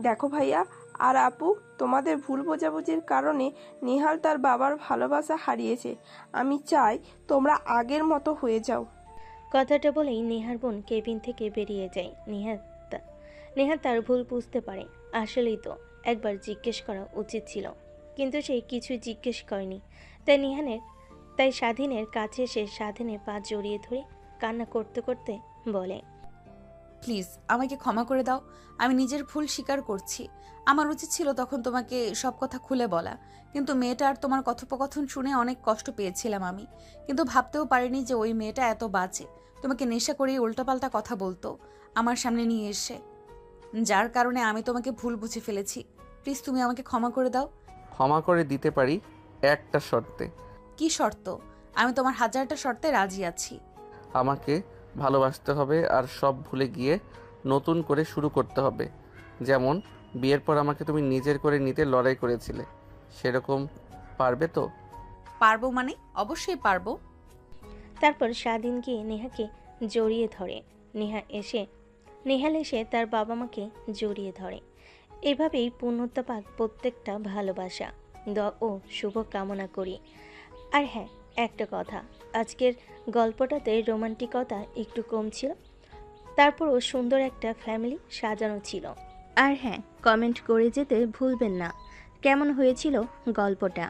দেখো ভাইয়া আর আপু, তোমাদের ভুল বোঝাবুঝির কারণে নেহাল তার বাবার ভালোবাসা হারিয়েছে। আমি চাই তোমরা আগের মতো হয়ে যাও। কথাটা বলেই নেহার বোন কেবিন থেকে বেরিয়ে যায়। নেহা তার ভুল বুঝতে পারে। আসলেই তো একবার জিজ্ঞেস করা উচিত ছিল, কিন্তু সে কিছু জিজ্ঞেস করেনি। তাই স্বাধীনের কাছে এসে স্বাধীনের পা জড়িয়ে ধরে কান্না করতে করতে বলে, প্লিজ আমাকে ক্ষমা করে দাও। আমি নিজের ভুল স্বীকার করছি। আমার উচিত ছিল তখন তোমাকে সব কথা খুলে বলা, কিন্তু মেয়েটা আর তোমার কথোপকথন শুনে অনেক কষ্ট পেয়েছিলাম আমি। কিন্তু ভাবতেও পারিনি যে ওই মেয়েটা এত বাজে, তোমাকে নেশা করে উল্টাপাল্টা কথা বলতো আমার সামনে নিয়ে এসে, যার কারণে আমি তোমাকে ভুল বুঝে ফেলেছি। প্লিজ তুমি আমাকে ক্ষমা করে দাও। ক্ষমা করে দিতে পারি একটা শর্তে। কি শর্ত? আমি তোমার 1000টা শর্তে রাজি আছি। আমাকে ভালোবাসতে হবে আর সব ভুলে গিয়ে নতুন করে শুরু করতে হবে। যেমন বিয়ের পর আমাকে তুমি নিজের করে নিতে লড়াই করেছিলে, সেরকম পারবে তো? পারবো মানে অবশ্যই পারবো। তারপর স্বাধীন গিয়ে নেহাকে জড়িয়ে ধরে। নেহাল এসে তার বাবা মাকে জড়িয়ে ধরে। এভাবেই পূর্ণতা পাক প্রত্যেকটা ভালোবাসা। দোয়া ও শুভ কামনা করি। আর হ্যাঁ, একটা কথা, আজকের গল্পটাতে রোমান্টিকতা একটু কম ছিল, তারপরও সুন্দর একটা ফ্যামিলি সাজানো ছিল। আর হ্যাঁ, কমেন্ট করে যেতে ভুলবেন না কেমন হয়েছিল গল্পটা।